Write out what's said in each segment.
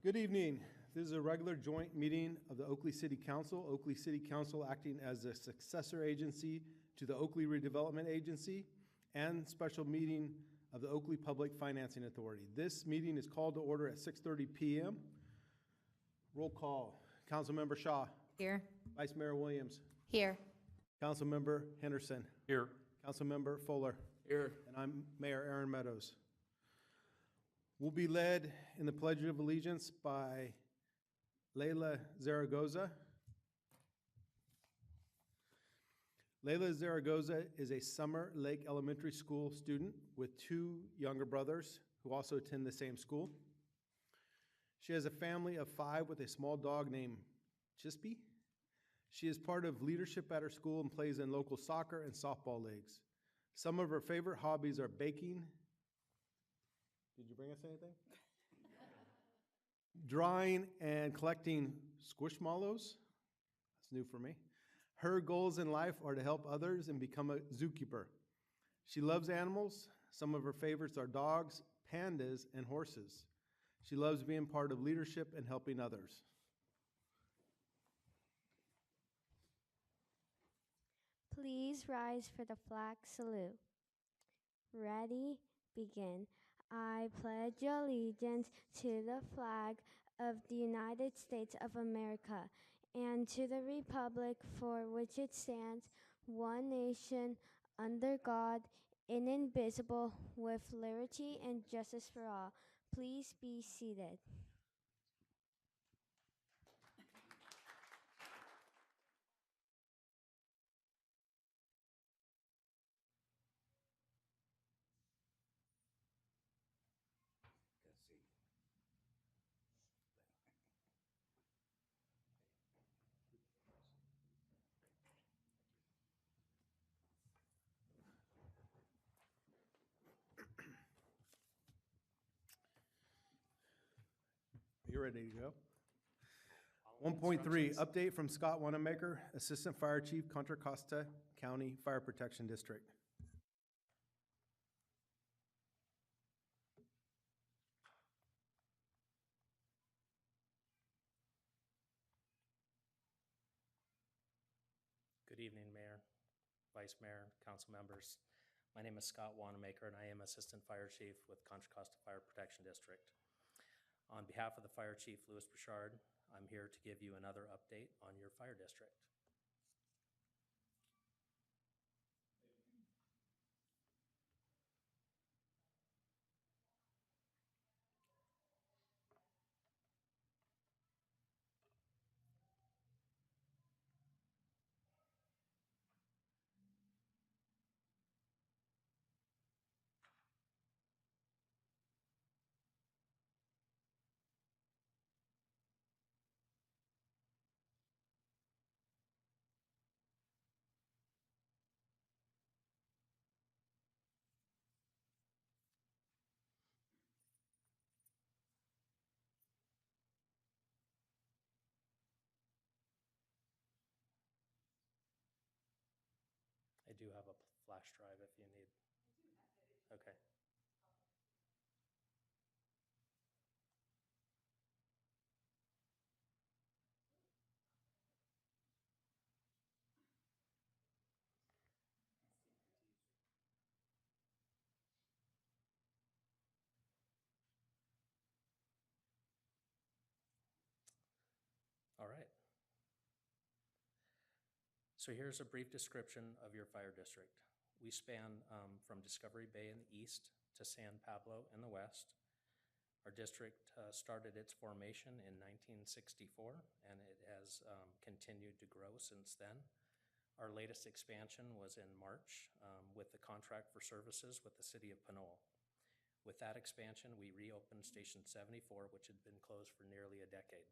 Good evening. This is a regular joint meeting of the Oakley City Council. Oakley City Council acting as a successor agency to the Oakley Redevelopment Agency and special meeting of the Oakley Public Financing Authority. This meeting is called to order at 6:30 p.m. Roll call. Councilmember Shaw. Here. Vice Mayor Williams. Here. Councilmember Henderson. Here. Councilmember Fuller. Here. And I'm Mayor Aaron Meadows. We'll be led in the Pledge of Allegiance by Layla Zaragoza. Layla Zaragoza is a Summer Lake Elementary School student with two younger brothers who also attend the same school. She has a family of 5 with a small dog named Chispy. She is part of leadership at her school and plays in local soccer and softball leagues. Some of her favorite hobbies are baking. Did you bring us anything? Drawing and collecting squishmallows. That's new for me. Her goals in life are to help others and become a zookeeper. She loves animals. Some of her favorites are dogs, pandas, and horses. She loves being part of leadership and helping others. Please rise for the flag salute. Ready, begin. I pledge allegiance to the flag of the United States of America and to the republic for which it stands, one nation, under God, indivisible, with liberty and justice for all. Please be seated. You're ready to go. 1.3, update from Scott Wanamaker, Assistant Fire Chief, Contra Costa County Fire Protection District. Good evening, Mayor, Vice Mayor, council members. My name is Scott Wanamaker, and I am Assistant Fire Chief with Contra Costa Fire Protection District. On behalf of the Fire Chief, Louis Bouchard, I'm here to give you another update on your fire district. I do have a flash drive if you need. Okay. All right. So here's a brief description of your fire district. We span from Discovery Bay in the east to San Pablo in the west. Our district started its formation in 1964, and it has continued to grow since then. Our latest expansion was in March with the contract for services with the city of Pinole. With that expansion, we reopened Station 74, which had been closed for nearly a decade.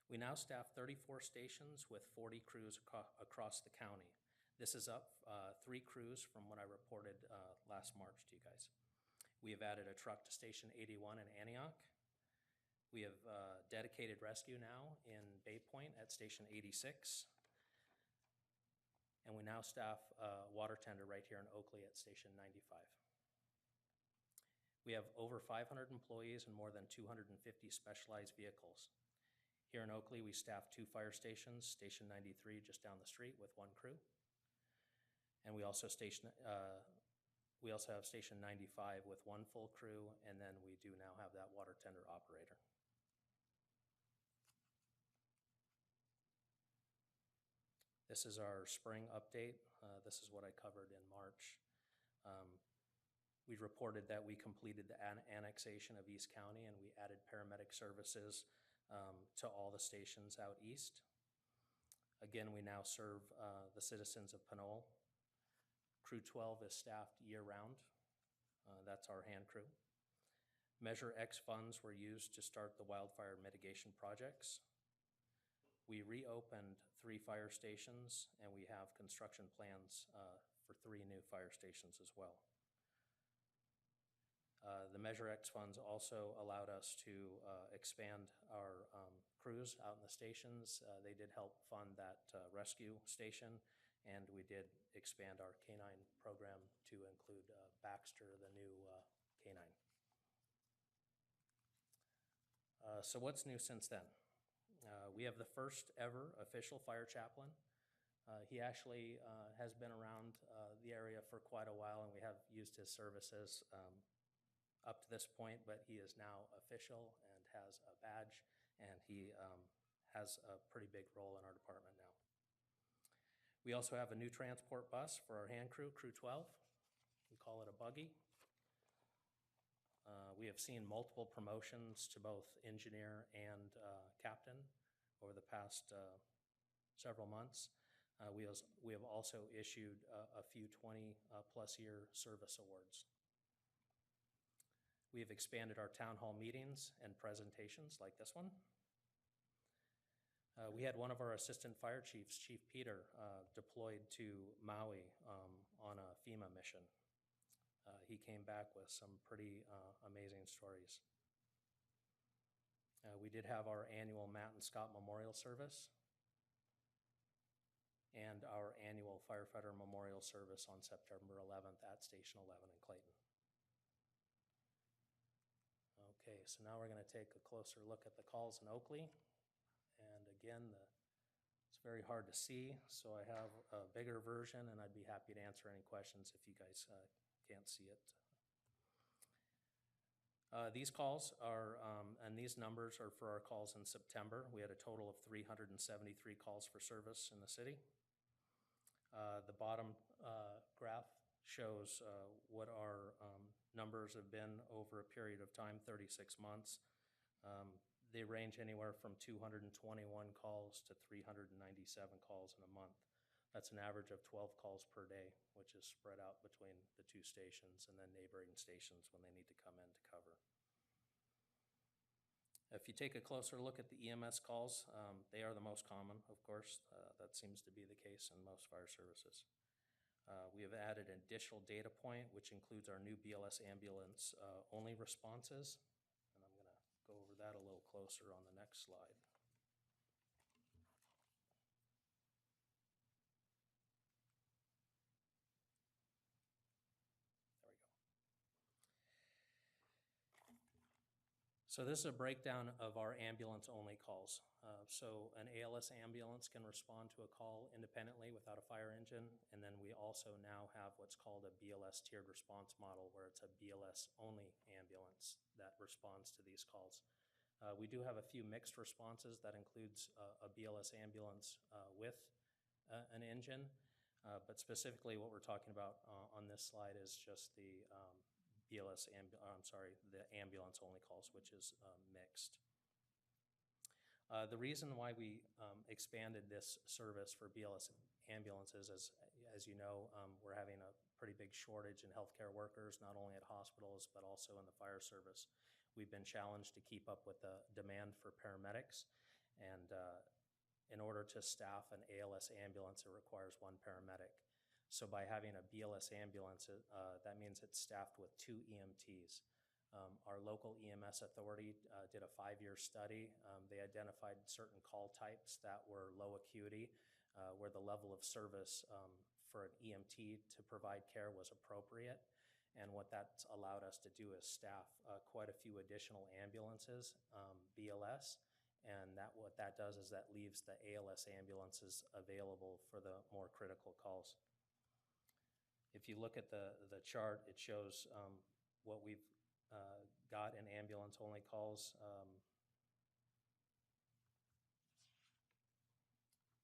We now staff 34 stations with 40 crews across the county. This is up 3 crews from what I reported last March to you guys. We have added a truck to Station 81 in Antioch. We have dedicated rescue now in Bay Point at Station 86. And we now staff water tender right here in Oakley at Station 95. We have over 500 employees and more than 250 specialized vehicles. Here in Oakley, we staff 2 fire stations, Station 93 just down the street with 1 crew. And we also have Station 95 with 1 full crew, and then we do now have that water tender operator. This is our spring update. This is what I covered in March. We reported that we completed the annexation of East County, and we added paramedic services to all the stations out east. Again, we now serve the citizens of Pinole. Crew 12 is staffed year-round. That's our hand crew. Measure X funds were used to start the wildfire mitigation projects. We reopened 3 fire stations, and we have construction plans for 3 new fire stations as well. The Measure X funds also allowed us to expand our crews out in the stations. They did help fund that rescue station, and we did expand our canine program to include Baxter, the new canine. So what's new since then? We have the first ever official fire chaplain. He actually has been around the area for quite a while, and we have used his services up to this point, but he is now official and has a badge, and he has a pretty big role in our department now. We also have a new transport bus for our hand crew, Crew 12. We call it a buggy. We have seen multiple promotions to both engineer and captain over the past several months. We have also issued a few 20-plus year service awards. We have expanded our town hall meetings and presentations like this one. We had one of our assistant fire chiefs, Chief Peter, deployed to Maui on a FEMA mission. He came back with some pretty amazing stories. We did have our annual Matt and Scott Memorial Service and our annual Firefighter Memorial Service on September 11th at Station 11 in Clayton. Okay, so now we're going to take a closer look at the calls in Oakley. And again, it's very hard to see, so I have a bigger version, and I'd be happy to answer any questions if you guys can't see it. These calls are, and these numbers are for our calls in September. We had a total of 373 calls for service in the city. The bottom graph shows what our numbers have been over a period of time, 36 months. They range anywhere from 221 calls to 397 calls in a month. That's an average of 12 calls per day, which is spread out between the 2 stations and then neighboring stations when they need to come in to cover. If you take a closer look at the EMS calls, they are the most common, of course. That seems to be the case in most fire services. We have added an additional data point, which includes our new BLS ambulance only responses. And I'm going to go over that a little closer on the next slide. There we go. So this is a breakdown of our ambulance only calls. So an ALS ambulance can respond to a call independently without a fire engine, and then we also now have what's called a BLS tiered response model, where it's a BLS only ambulance that responds to these calls. We do have a few mixed responses that includes a BLS ambulance with an engine, but specifically what we're talking about on this slide is just the the ambulance only calls, which is mixed. The reason why we expanded this service for BLS ambulances is, as you know, we're having a pretty big shortage in healthcare workers, not only at hospitals, but also in the fire service. We've been challenged to keep up with the demand for paramedics, and in order to staff an ALS ambulance, it requires 1 paramedic. So by having a BLS ambulance, that means it's staffed with 2 EMTs. Our local EMS authority did a 5-year study. They identified certain call types that were low acuity, where the level of service for an EMT to provide care was appropriate. And what that's allowed us to do is staff quite a few additional ambulances, BLS, and what that does is that leaves the ALS ambulances available for the more critical calls. If you look at the chart, it shows what we've got in ambulance-only calls.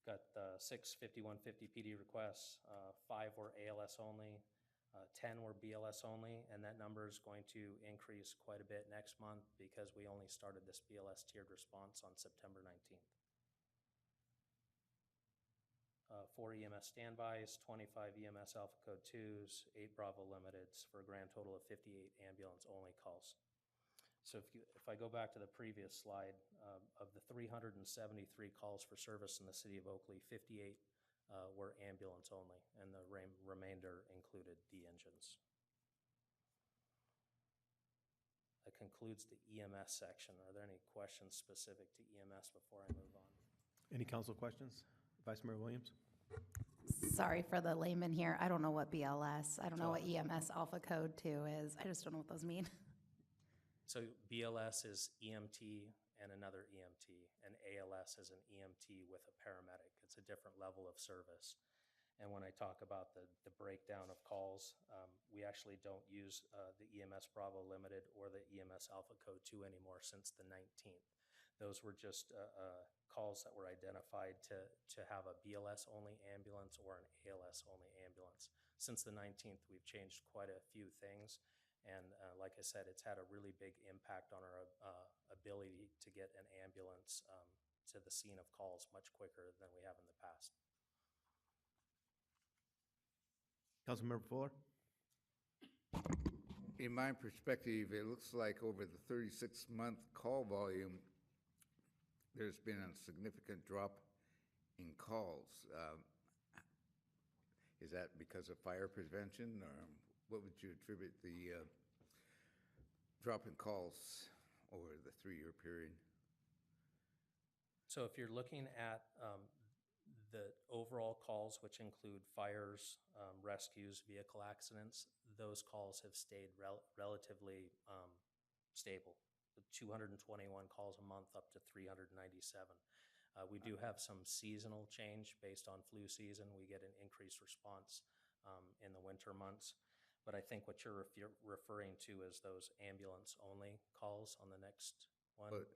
Got 6 5150 PD requests, 5 were ALS only, 10 were BLS only, and that number is going to increase quite a bit next month because we only started this BLS tiered response on September 19th. 4 EMS standbys, 25 EMS Alpha Code 2s, 8 Bravo Limiteds, for a grand total of 58 ambulance-only calls. So if I go back to the previous slide, of the 373 calls for service in the city of Oakley, 58 were ambulance only, and the remainder included D engines. That concludes the EMS section. Are there any questions specific to EMS before I move on? Any council questions? Vice Mayor Williams? Sorry for the layman here. I don't know what BLS, I don't know what EMS Alpha Code 2 is. I just don't know what those mean. So BLS is EMT and another EMT, and ALS is an EMT with a paramedic. It's a different level of service. And when I talk about the breakdown of calls, we actually don't use the EMS Bravo Limited or the EMS Alpha Code 2 anymore since the 19th. Those were just calls that were identified to have a BLS-only ambulance or an ALS-only ambulance. Since the 19th, we've changed quite a few things. And like I said, it's had a really big impact on our ability to get an ambulance to the scene of calls much quicker than we have in the past. Councilmember Fuller? In my perspective, it looks like over the 36-month call volume, there's been a significant drop in calls. Is that because of fire prevention, or what would you attribute the drop in calls over the 3-year period? So if you're looking at the overall calls, which include fires, rescues, vehicle accidents, those calls have stayed relatively stable. 221 calls a month up to 397. We do have some seasonal change based on flu season. We get an increased response in the winter months. But I think what you're referring to is those ambulance-only calls on the next one. But,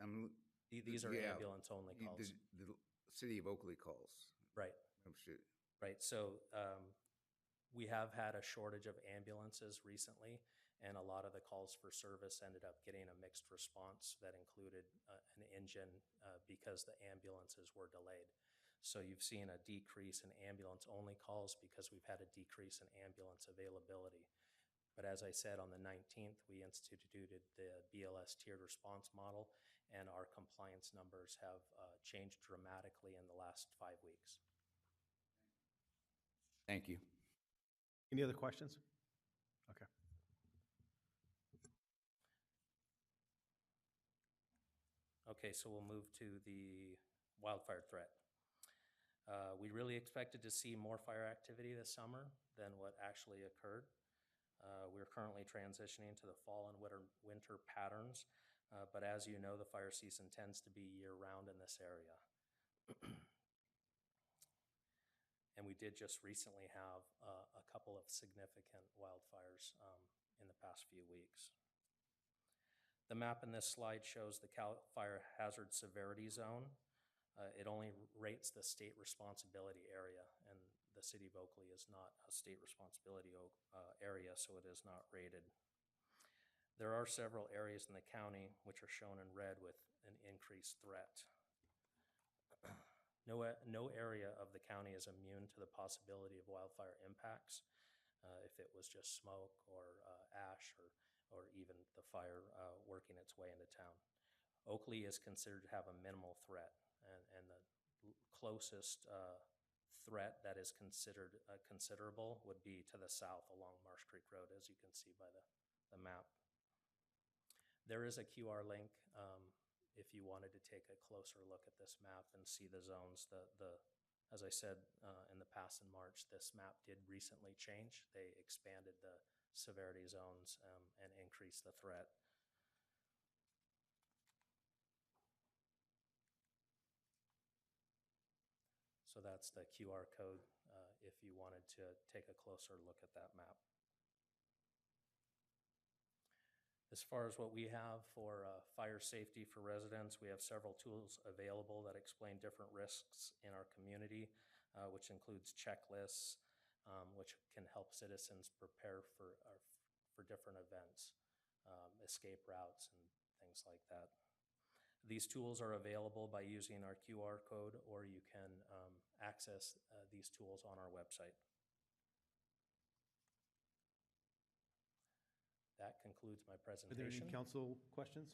These are yeah, ambulance-only calls. The city of Oakley calls. Right. Oh, shit. Right. So we have had a shortage of ambulances recently, and a lot of the calls for service ended up getting a mixed response that included an engine because the ambulances were delayed. So you've seen a decrease in ambulance-only calls because we've had a decrease in ambulance availability. But as I said, on the 19th, we instituted the BLS tiered response model, and our compliance numbers have changed dramatically in the last 5 weeks. Thank you. Any other questions? Okay. Okay, so we'll move to the wildfire threat. We really expected to see more fire activity this summer than what actually occurred. We're currently transitioning to the fall and winter patterns, but as you know, the fire season tends to be year-round in this area. And we did just recently have a couple of significant wildfires in the past few weeks. The map in this slide shows the Cal Fire Hazard Severity Zone. It only rates the state responsibility area, and the city of Oakley is not a state responsibility area, so it is not rated. There are several areas in the county which are shown in red with an increased threat. No area of the county is immune to the possibility of wildfire impacts, if it was just smoke or ash or even the fire working its way into town. Oakley is considered to have a minimal threat, and the closest threat that is considered considerable would be to the south along Marsh Creek Road, as you can see by the map. There is a QR link if you wanted to take a closer look at this map and see the zones. As I said in the past in March, this map did recently change. They expanded the severity zones and increased the threat. So that's the QR code if you wanted to take a closer look at that map. As far as what we have for fire safety for residents, we have several tools available that explain different risks in our community, which includes checklists, which can help citizens prepare for different events, escape routes, and things like that. These tools are available by using our QR code, or you can access these tools on our website. That concludes my Are there any presentation. council questions?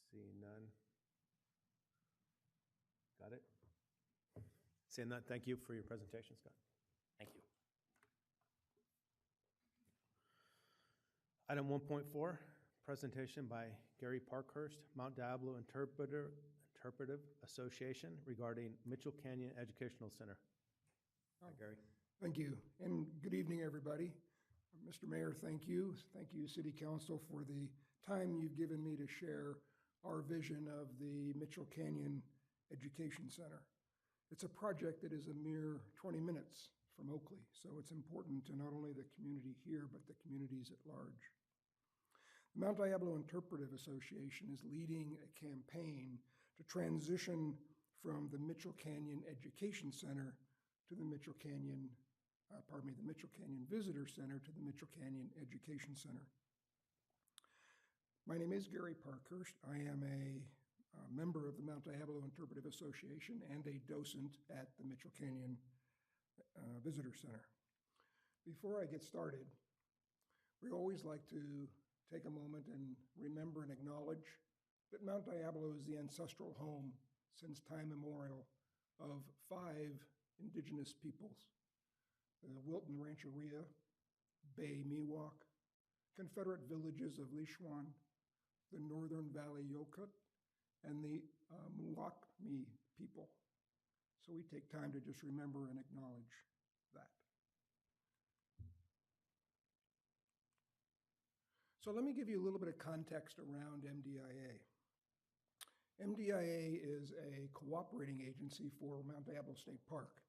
Seeing none. Got it? Seeing none, thank you for your presentation, Scott. Thank you. Item 1.4, presentation by Gary Parkhurst, Mount Diablo Interpretive Association regarding Mitchell Canyon Educational Center. Hi, Gary. Thank you, and good evening, everybody. Mr. Mayor, thank you. Thank you, City Council, for the time you've given me to share our vision of the Mitchell Canyon Education Center. It's a project that is a mere 20 minutes from Oakley, so it's important to not only the community here, but the communities at large. The Mount Diablo Interpretive Association is leading a campaign to transition from the Mitchell Canyon Education Center to the Mitchell Canyon, the Mitchell Canyon Visitor Center to the Mitchell Canyon Education Center. My name is Gary Parkhurst. I am a member of the Mount Diablo Interpretive Association and a docent at the Mitchell Canyon Visitor Center. Before I get started, we always like to take a moment and remember and acknowledge that Mount Diablo is the ancestral home since time immemorial of 5 indigenous peoples: the Wilton Rancheria, Bay Miwok, Confederate villages of Lishuan, the Northern Valley Yokut, and the Muwakmi people. So we take time to just remember and acknowledge that. So let me give you a little bit of context around MDIA. MDIA is a cooperating agency for Mount Diablo State Park.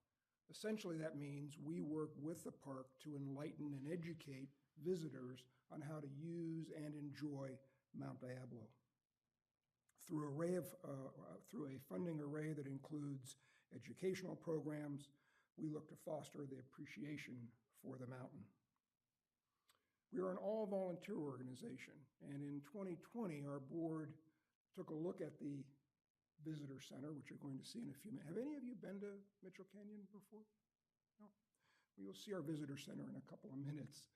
Essentially, that means we work with the park to enlighten and educate visitors on how to use and enjoy Mount Diablo through a funding array that includes educational programs. We look to foster the appreciation for the mountain. We are an all-volunteer organization, and in 2020, our board took a look at the Visitor Center, which you're going to see in a few minutes. Have any of you been to Mitchell Canyon before? No? We will see our Visitor Center in a couple of minutes.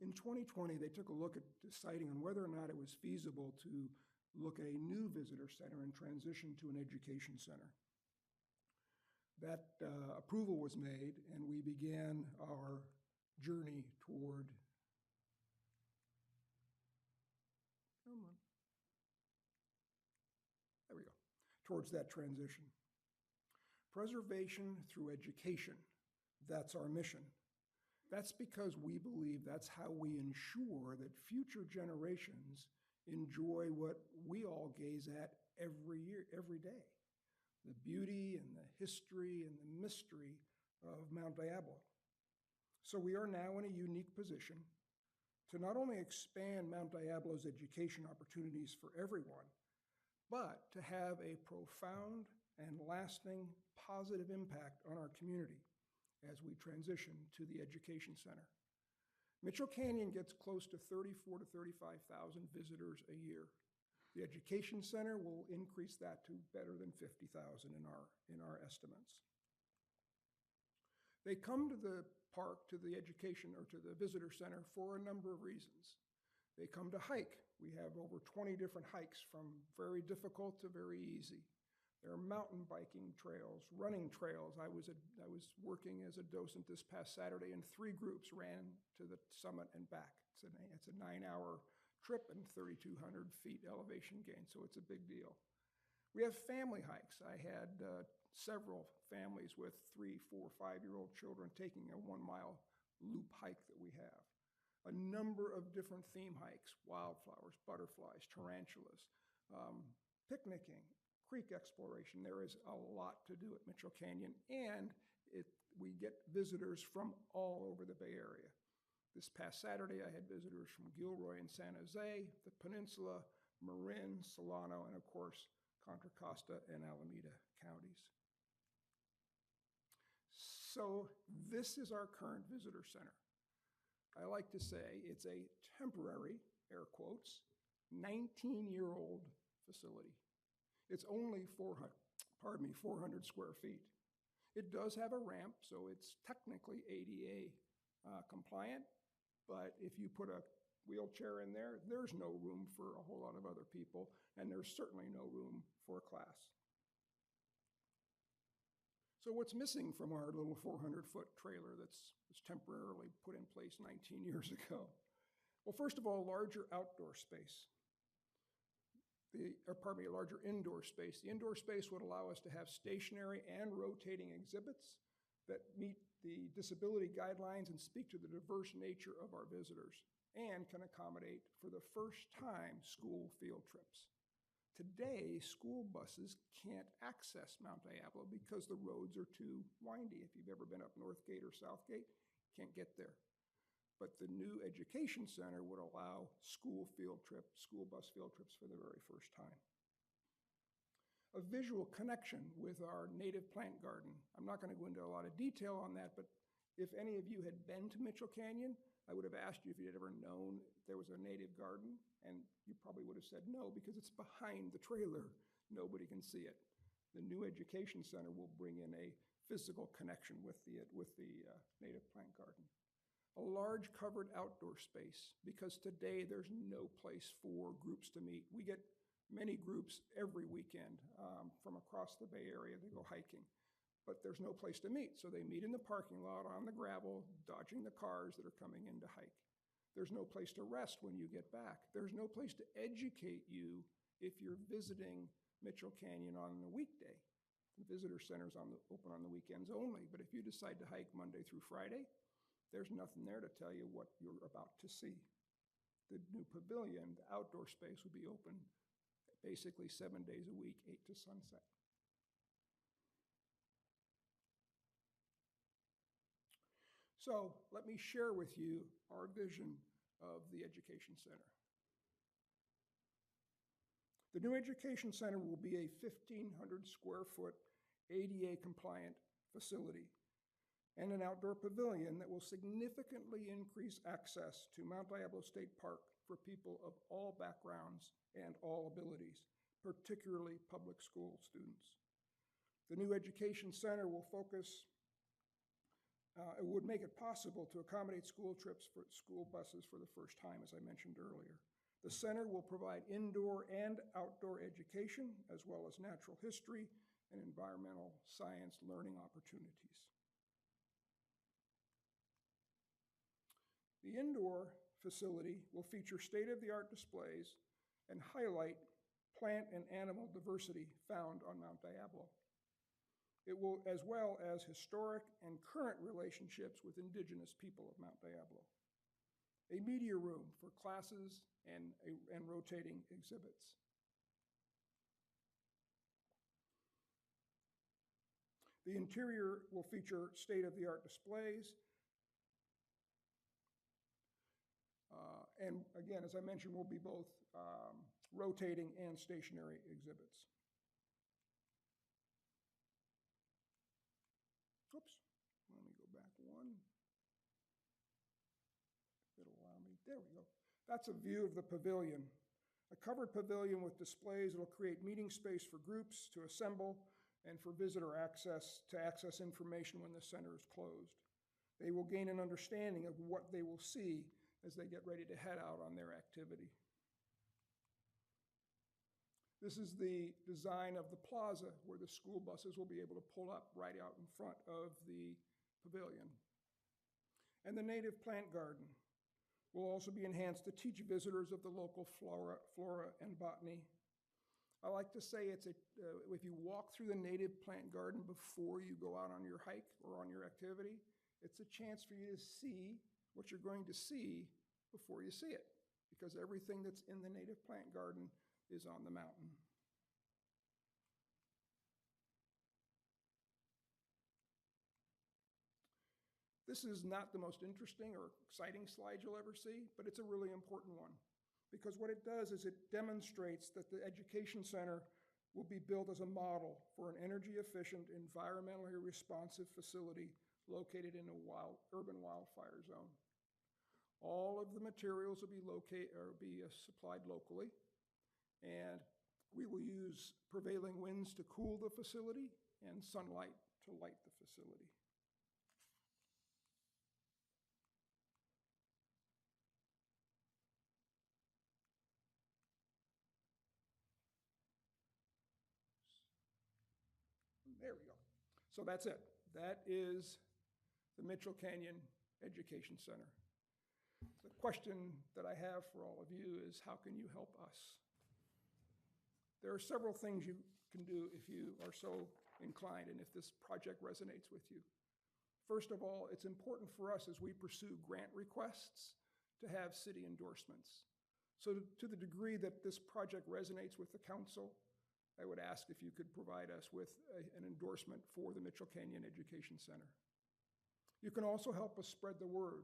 In 2020, they took a look at deciding on whether or not it was feasible to look at a new visitor center and transition to an education center. That approval was made, and we began our journey toward towards that transition. Preservation through education, that's our mission. That's because we believe that's how we ensure that future generations enjoy what we all gaze at every year, every day: the beauty and the history and the mystery of Mount Diablo. So we are now in a unique position to not only expand Mount Diablo's education opportunities for everyone, but to have a profound and lasting positive impact on our community as we transition to the Education Center. Mitchell Canyon gets close to 34,000 to 35,000 visitors a year. The Education Center will increase that to better than 50,000 in our estimates. They come to the park, to the education, or to the visitor center for a number of reasons. They come to hike. We have over 20 different hikes, from very difficult to very easy. There are mountain biking trails, running trails. I was working as a docent this past Saturday, and 3 groups ran to the summit and back. It's a 9-hour trip and 3,200 feet elevation gain, so it's a big deal. We have family hikes. I had several families with 3, 4, 5-year-old children taking a 1-mile loop hike that we have. A number of different theme hikes: wildflowers, butterflies, tarantulas, picnicking, creek exploration. There is a lot to do at Mitchell Canyon, and we get visitors from all over the Bay Area. This past Saturday, I had visitors from Gilroy and San Jose, the Peninsula, Marin, Solano, and of course, Contra Costa and Alameda counties. So this is our current visitor center. I like to say it's a temporary, air quotes, 19-year-old facility. It's only 400 square feet. It does have a ramp, so it's technically ADA compliant, but if you put a wheelchair in there, there's no room for a whole lot of other people, and there's certainly no room for a class. So what's missing from our little 400-foot trailer that's temporarily put in place 19 years ago? Well, first of all, larger outdoor space. A larger indoor space. The indoor space would allow us to have stationary and rotating exhibits that meet the disability guidelines and speak to the diverse nature of our visitors, and can accommodate, for the first time, school field trips. Today, school buses can't access Mount Diablo because the roads are too windy. If you've ever been up Northgate or Southgate, can't get there. But the new education center would allow school bus field trips for the very first time. A visual connection with our native plant garden. I'm not going to go into a lot of detail on that, but if any of you had been to Mitchell Canyon, I would have asked you if you had ever known there was a native garden, and you probably would have said no, because it's behind the trailer. Nobody can see it. The new education center will bring in a physical connection with the native plant garden. A large covered outdoor space, because today there's no place for groups to meet. We get many groups every weekend from across the Bay Area. They go hiking, but there's no place to meet. So they meet in the parking lot on the gravel, dodging the cars that are coming in to hike. There's no place to rest when you get back. There's no place to educate you if you're visiting Mitchell Canyon on a weekday. The visitor center's open on the weekends only, but if you decide to hike Monday through Friday, there's nothing there to tell you what you're about to see. The new pavilion, the outdoor space, will be open basically 7 days a week, 8 to sunset. So let me share with you our vision of the Education Center. The new Education Center will be a 1,500 square foot ADA compliant facility and an outdoor pavilion that will significantly increase access to Mount Diablo State Park for people of all backgrounds and all abilities, particularly public school students. The new Education Center will focus, it would make it possible to accommodate school trips for school buses for the first time, as I mentioned earlier. The center will provide indoor and outdoor education, as well as natural history and environmental science learning opportunities. The indoor facility will feature state-of-the-art displays and highlight plant and animal diversity found on Mount Diablo. It will, as well as historic and current relationships with indigenous people of Mount Diablo. A media room for classes and rotating exhibits. The interior will feature state-of-the-art displays. And again, as I mentioned, will be both rotating and stationary exhibits. Oops, let me go back one. It'll allow me, there we go. That's a view of the pavilion. A covered pavilion with displays that will create meeting space for groups to assemble and for visitor access to access information when the center is closed. They will gain an understanding of what they will see as they get ready to head out on their activity. This is the design of the plaza where the school buses will be able to pull up right out in front of the pavilion. And the native plant garden will also be enhanced to teach visitors of the local flora and botany. I like to say if you walk through the native plant garden before you go out on your hike or on your activity, it's a chance for you to see what you're going to see before you see it, because everything that's in the native plant garden is on the mountain. This is not the most interesting or exciting slide you'll ever see, but it's a really important one, because what it does is it demonstrates that the education center will be built as a model for an energy-efficient, environmentally responsive facility located in a urban wildfire zone. All of the materials will be supplied locally, and we will use prevailing winds to cool the facility and sunlight to light the facility. There we go. So that's it. That is the Mitchell Canyon Education Center. The question that I have for all of you is, how can you help us? There are several things you can do if you are so inclined and if this project resonates with you. First of all, it's important for us as we pursue grant requests to have city endorsements. So to the degree that this project resonates with the council, I would ask if you could provide us with an endorsement for the Mitchell Canyon Education Center. You can also help us spread the word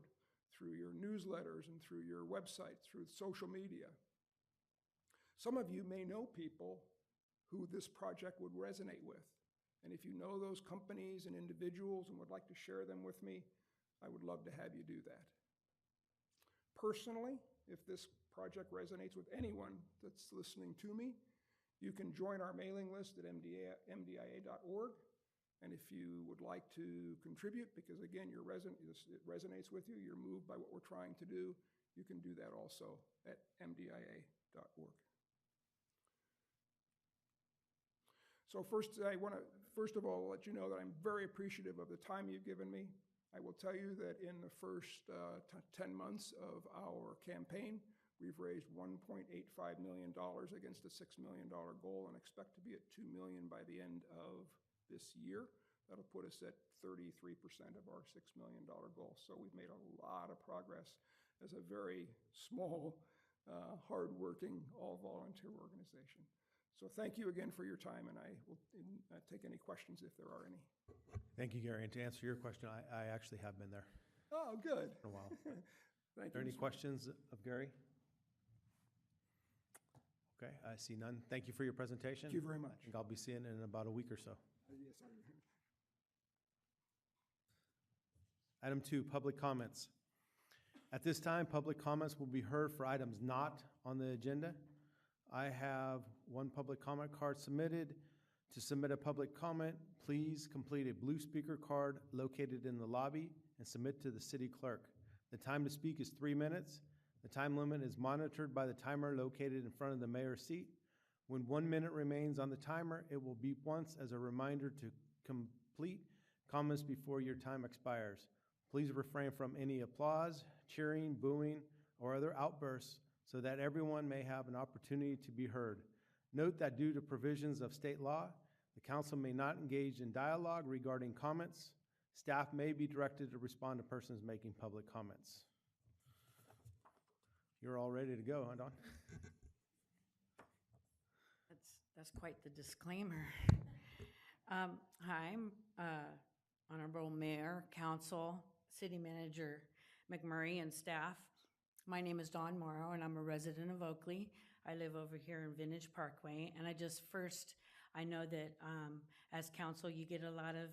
through your newsletters and through your website, through social media. Some of you may know people who this project would resonate with. And if you know those companies and individuals and would like to share them with me, I would love to have you do that. Personally, if this project resonates with anyone that's listening to me, you can join our mailing list at mdia.org. And if you would like to contribute, because again, it resonates with you, you're moved by what we're trying to do, you can do that also at mdia.org. So first of all, let you know that I'm very appreciative of the time you've given me. I will tell you that in the first 10 months of our campaign, we've raised $1.85 million against a $6 million goal and expect to be at $2 million by the end of this year. That'll put us at 33% of our $6 million goal. So we've made a lot of progress as a very small, hardworking, all-volunteer organization. So thank you again for your time, and I will take any questions if there are any. Thank you, Gary. And to answer your question, I actually have been there Oh, good. for a while. Thank Are there you. any questions of Gary? Okay, I see none. Thank you for your presentation. Thank you very much. I think I'll be seeing it in about a week or so. Yes, sir. Item 2, public comments. At this time, public comments will be heard for items not on the agenda. I have one public comment card submitted. To submit a public comment, please complete a blue speaker card located in the lobby and submit to the city clerk. The time to speak is 3 minutes. The time limit is monitored by the timer located in front of the mayor's seat. When 1 minute remains on the timer, it will beep once as a reminder to complete comments before your time expires. Please refrain from any applause, cheering, booing, or other outbursts so that everyone may have an opportunity to be heard. Note that due to provisions of state law, the council may not engage in dialogue regarding comments. Staff may be directed to respond to persons making public comments. You're all ready to go, huh, Dawn? That's quite the disclaimer. Hi, I'm Honorable Mayor, Council, City Manager McMurray, and staff. My name is Dawn Morrow, and I'm a resident of Oakley. I live over here in Vintage Parkway, and I know that as council, you get a lot of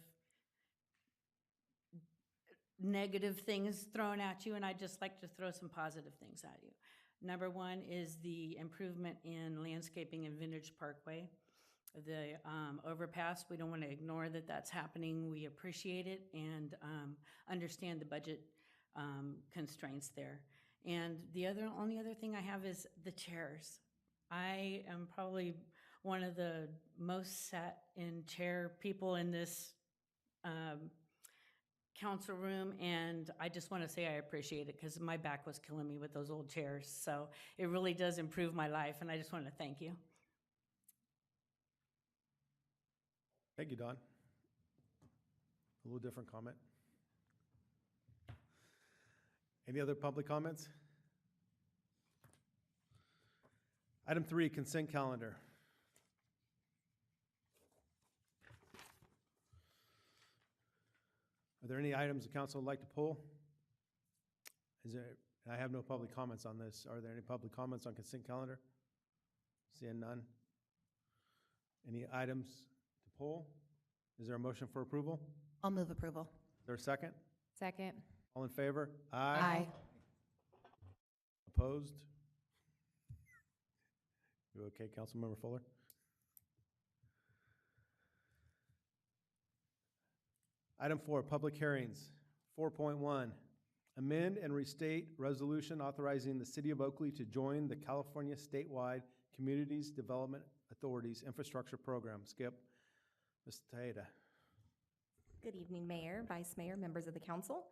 negative things thrown at you, and I'd just like to throw some positive things at you. Number one is the improvement in landscaping in Vintage Parkway. The overpass, we don't want to ignore that that's happening. We appreciate it and understand the budget constraints there. And the only other thing I have is the chairs. I am probably one of the most sat in chair people in this council room, and I just want to say I appreciate it because my back was killing me with those old chairs. So it really does improve my life, and I just want to thank you. Thank you, Don. A little different comment. Any other public comments? Item 3, consent calendar. Are there any items the council would like to pull? I have no public comments on this. Are there any public comments on consent calendar? Seeing none. Any items to pull? Is there a motion for approval? I'll move approval. Is there a second? Second. All in favor? Aye. Opposed? You okay, Councilmember Fuller? Item 4, public hearings. 4.1, amend and restate resolution authorizing the City of Oakley to join the California statewide Communities Development Authority's infrastructure program. Skip. Ms. Taeda. Good evening, Mayor, Vice Mayor, members of the council.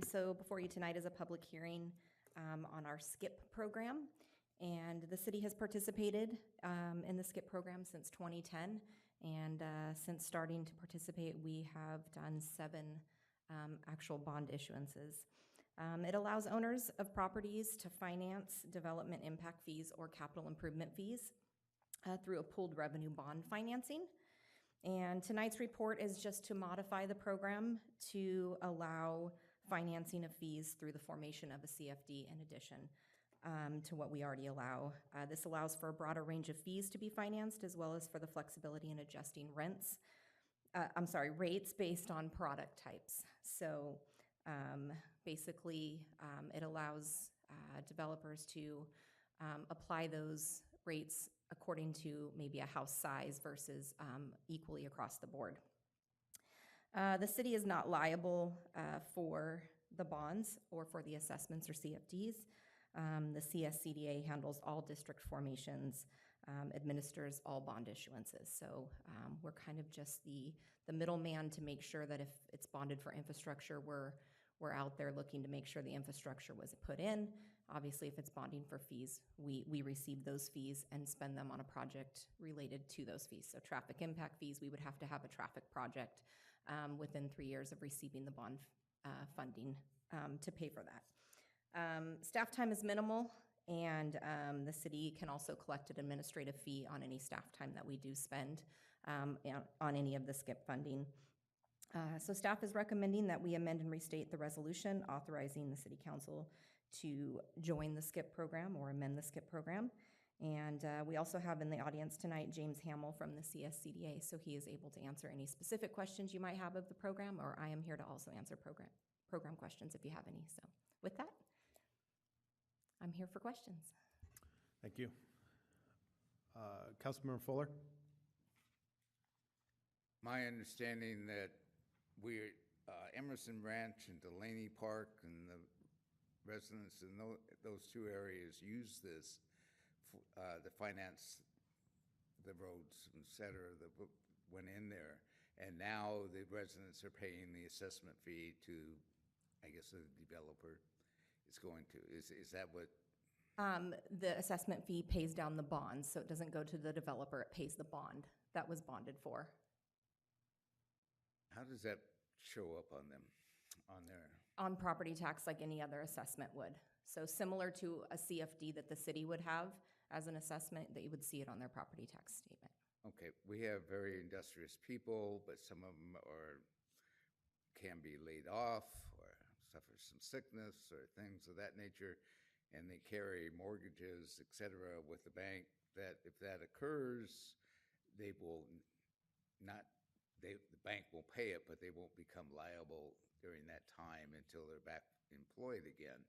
So before you tonight is a public hearing on our SKIP program. And the city has participated in the SKIP program since 2010. And since starting to participate, we have done 7 actual bond issuances. It allows owners of properties to finance development impact fees or capital improvement fees through a pooled revenue bond financing. And tonight's report is just to modify the program to allow financing of fees through the formation of a CFD in addition to what we already allow. This allows for a broader range of fees to be financed, as well as for the flexibility in adjusting rates based on product types. So basically, it allows developers to apply those rates according to maybe a house size versus equally across the board. The city is not liable for the bonds or for the assessments or CFDs. The CSCDA handles all district formations, administers all bond issuances. So we're kind of just the middleman to make sure that if it's bonded for infrastructure, we're out there looking to make sure the infrastructure was put in. Obviously, if it's bonding for fees, we receive those fees and spend them on a project related to those fees. So traffic impact fees, we would have to have a traffic project within 3 years of receiving the bond funding to pay for that. Staff time is minimal, and the city can also collect an administrative fee on any staff time that we do spend on any of the SKIP funding. So staff is recommending that we amend and restate the resolution authorizing the city council to join the SKIP program or amend the SKIP program. And we also have in the audience tonight James Hamill from the CSCDA, so he is able to answer any specific questions you might have of the program, or I am here to also answer program questions if you have any. So with that, I'm here for questions. Thank you. Councilmember Fuller? My understanding that we're, Emerson Ranch and Delaney Park and the residents in those 2 areas use this to finance the roads, et cetera, that went in there. And now the residents are paying the assessment fee to, I guess, the developer is going to. Is that what? The assessment fee pays down the bond, so it doesn't go to the developer, it pays the bond that was bonded for. How does that show up on them, on their? On property tax like any other assessment would. So similar to a CFD that the city would have as an assessment, that you would see it on their property tax statement. Okay, we have very industrious people, but some of them can be laid off or suffer some sickness or things of that nature, and they carry mortgages, et cetera, with the bank, that if that occurs, they will not, the bank will pay it, but they won't become liable during that time until they're back employed again.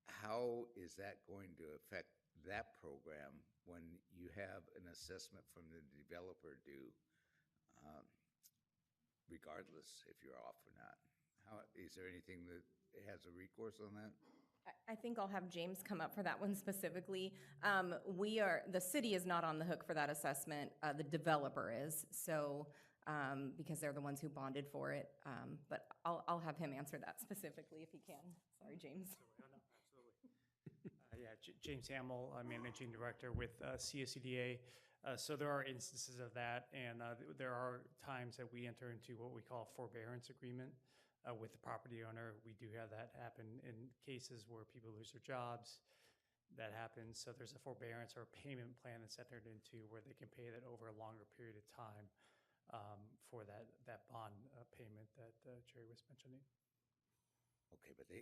How is that going to affect that program when you have an assessment from the developer due, regardless if you're off or not? Is there anything that has a recourse on that? I think I'll have James come up for that one specifically. The city is not on the hook for that assessment. The developer is, so, because they're the ones who bonded for it. But I'll have him answer that specifically if he can. Sorry, James. James Hamill, I'm Managing Director with CSCDA. So there are instances of that, and there are times that we enter into what we call a forbearance agreement with the property owner. We do have that happen in cases where people lose their jobs. That happens. So there's a forbearance or a payment plan that's entered into where they can pay that over a longer period of time for that bond payment that Jerry was mentioning. Okay, but I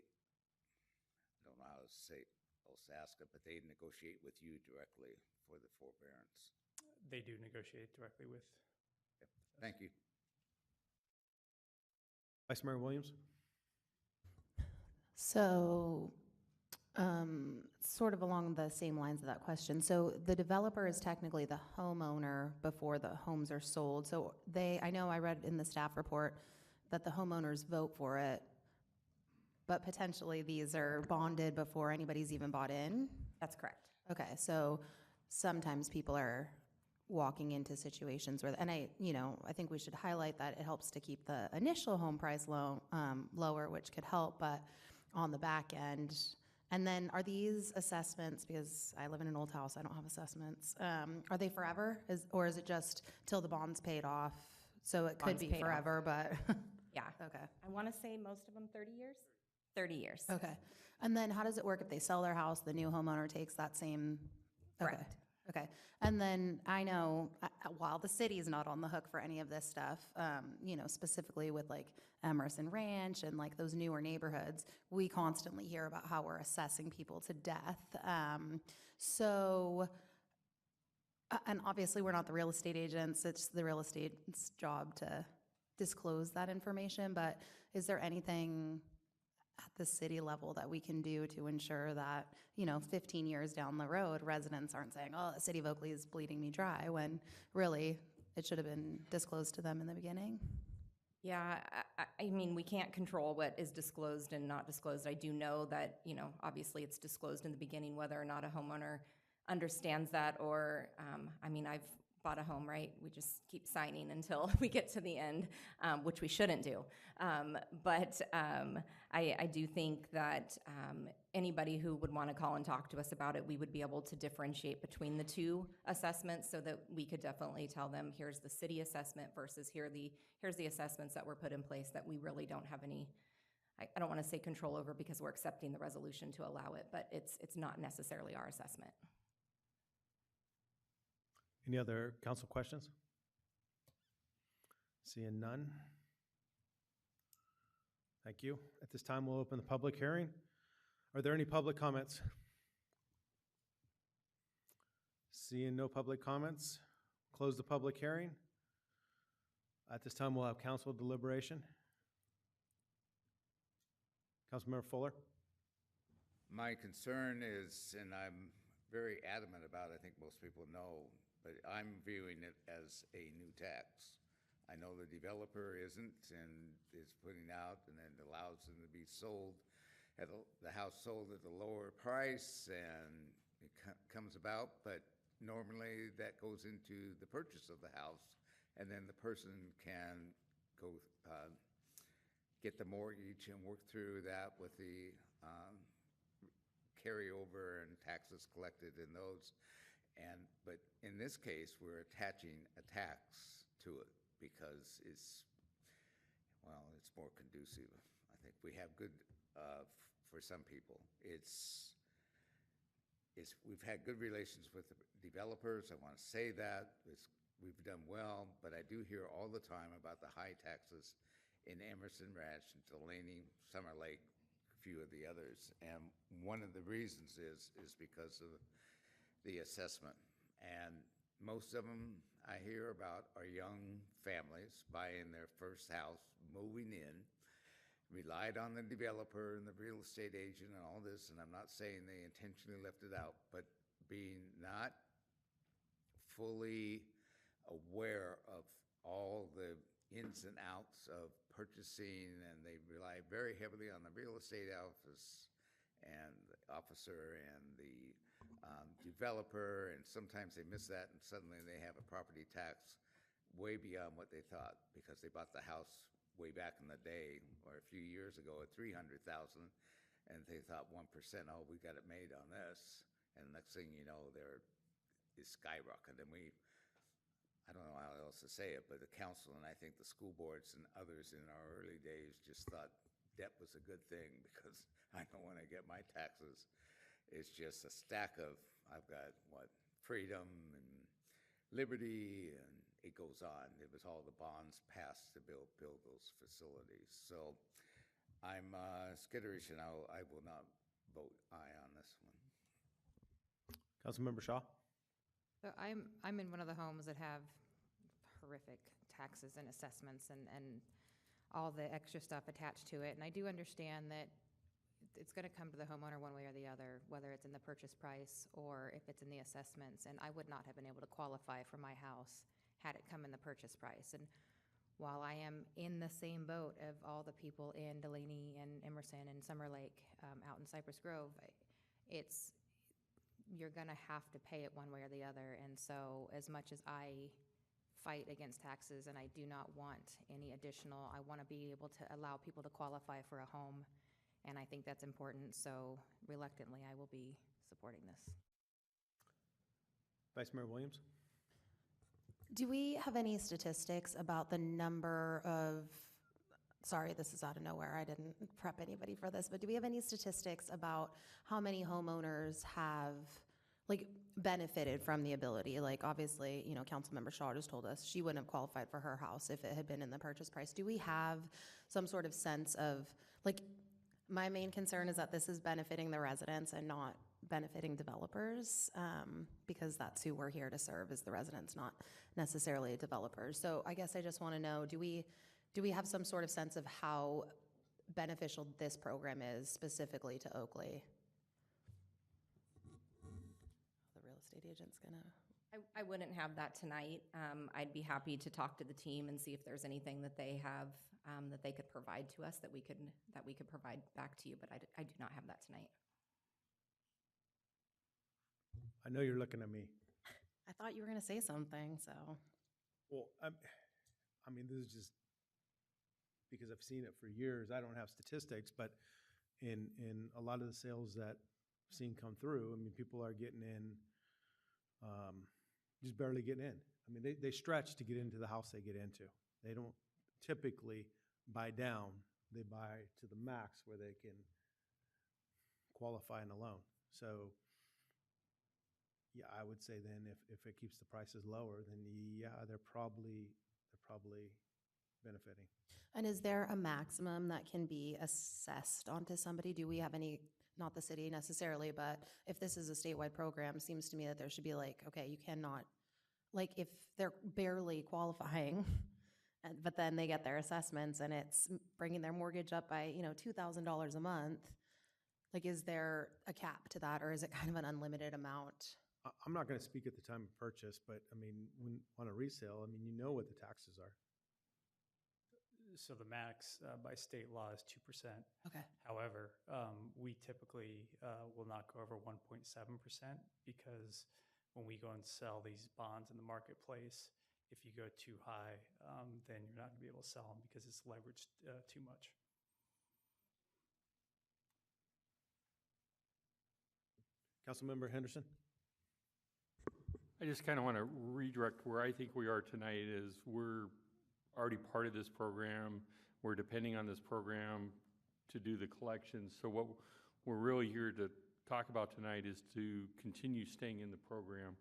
don't know how to say, I'll ask it, but they negotiate with you directly for the forbearance. They do negotiate directly with. Yep. Thank you. Vice Mayor Williams? So, sort of along the same lines of that question. So the developer is technically the homeowner before the homes are sold. So I know I read in the staff report that the homeowners vote for it, but potentially these are bonded before anybody's even bought in? That's correct. Okay, so sometimes people are walking into situations where, and I think we should highlight that it helps to keep the initial home price lower, which could help, but on the back end. And then are these assessments, because I live in an old house, I don't have assessments, are they forever? Or is it just till the bond's paid off? So it could Bond's be paid off. forever, but, Yeah. okay. I want to say most of them 30 years? 30 years. Okay. And then how does it work if they sell their house, the new homeowner takes that same? Okay. Correct. Okay. And then I know, while the city is not on the hook for any of this stuff, specifically with like Emerson Ranch and like those newer neighborhoods, we constantly hear about how we're assessing people to death. And obviously we're not the real estate agents, it's the real estate's job to disclose that information, but is there anything at the city level that we can do to ensure that, 15 years down the road, residents aren't saying, oh, the city of Oakley is bleeding me dry, when really it should have been disclosed to them in the beginning? Yeah, I mean, we can't control what is disclosed and not disclosed. I do know that, obviously it's disclosed in the beginning whether or not a homeowner understands that, or, I've bought a home, right? We just keep signing until we get to the end, which we shouldn't do. But I do think that anybody who would want to call and talk to us about it, we would be able to differentiate between the two assessments so that we could definitely tell them, here's the city assessment versus here's the assessments that were put in place that we really don't have any, I don't want to say control over, because we're accepting the resolution to allow it, but it's not necessarily our assessment. Any other council questions? Seeing none. Thank you. At this time, we'll open the public hearing. Are there any public comments? Seeing no public comments, close the public hearing. At this time, we'll have council deliberation. Councilmember Fuller. My concern is, and I'm very adamant about it, I think most people know, but I'm viewing it as a new tax. I know the developer isn't and is putting out and then allows them to be sold, the house sold at a lower price, and it comes about, but normally that goes into the purchase of the house, and then the person can go get the mortgage and work through that with the carryover and taxes collected in those. But in this case, we're attaching a tax to it because it's more conducive. I think we have good, for some people, we've had good relations with the developers. I want to say that. We've done well, but I do hear all the time about the high taxes in Emerson Ranch and Delaney, Summer Lake, a few of the others. And one of the reasons is because of the assessment. And most of them I hear about are young families buying their first house, moving in, relied on the developer and the real estate agent and all this, and I'm not saying they intentionally left it out, but being not fully aware of all the ins and outs of purchasing, and they rely very heavily on the real estate office and the officer and the developer, and sometimes they miss that, and suddenly they have a property tax way beyond what they thought because they bought the house way back in the day or a few years ago at $300,000, and they thought 1%, oh, we got it made on this, and next thing you know, is skyrocketed. And I don't know how else to say it, but the council and I think the school boards and others in our early days just thought debt was a good thing because I know when I get my taxes, it's just a stack of, I've got freedom and liberty, and it goes on. It was all the bonds passed to build those facilities. So I'm skitterish, and I will not vote aye on this one. Councilmember Shaw? So I'm in one of the homes that have horrific taxes and assessments and all the extra stuff attached to it. And I do understand that it's going to come to the homeowner one way or the other, whether it's in the purchase price or if it's in the assessments. And I would not have been able to qualify for my house had it come in the purchase price. And while I am in the same boat of all the people in Delaney and Emerson and Summer Lake out in Cypress Grove, you're going to have to pay it one way or the other. And so as much as I fight against taxes and I do not want any additional, I want to be able to allow people to qualify for a home. And I think that's important. So reluctantly, I will be supporting this. Vice Mayor Williams? Do we have any statistics about the number of, sorry, this is out of nowhere, I didn't prep anybody for this, but do we have any statistics about how many homeowners have benefited from the ability? Like obviously, Councilmember Shaw just told us she wouldn't have qualified for her house if it had been in the purchase price. Do we have some sort of sense of, my main concern is that this is benefiting the residents and not benefiting developers, because that's who we're here to serve, is the residents, not necessarily developers. So I guess I just want to know, do we have some sort of sense of how beneficial this program is specifically to Oakley? The real estate agent's gonna. I wouldn't have that tonight. I'd be happy to talk to the team and see if there's anything that they have that they could provide to us that we could provide back to you, but I do not have that tonight. I know you're looking at me. I thought you were going to say something, so. Well, I mean, this is just because I've seen it for years. I don't have statistics, but in a lot of the sales that I've seen come through, I mean, people are getting in, just barely getting in. I mean, they stretch to get into the house they get into. They don't typically buy down. They buy to the max where they can qualify in a loan. So yeah, I would say then if it keeps the prices lower, then yeah, they're probably benefiting. And is there a maximum that can be assessed onto somebody? Do we have any, not the city necessarily, but if this is a statewide program, seems to me that there should be okay, you cannot, if they're barely qualifying, but then they get their assessments and it's bringing their mortgage up by, $2,000 a month, is there a cap to that, or is it kind of an unlimited amount? I'm not going to speak at the time of purchase, but I mean, when on a resale, I mean, you know what the taxes are. So the max by state law is 2%. Okay. However, we typically will not go over 1.7% because when we go and sell these bonds in the marketplace, if you go too high, then you're not going to be able to sell them because it's leveraged too much. Councilmember Henderson? I just kind of want to redirect where I think we are tonight is we're already part of this program. We're depending on this program to do the collections. So what we're really here to talk about tonight is to continue staying in the program.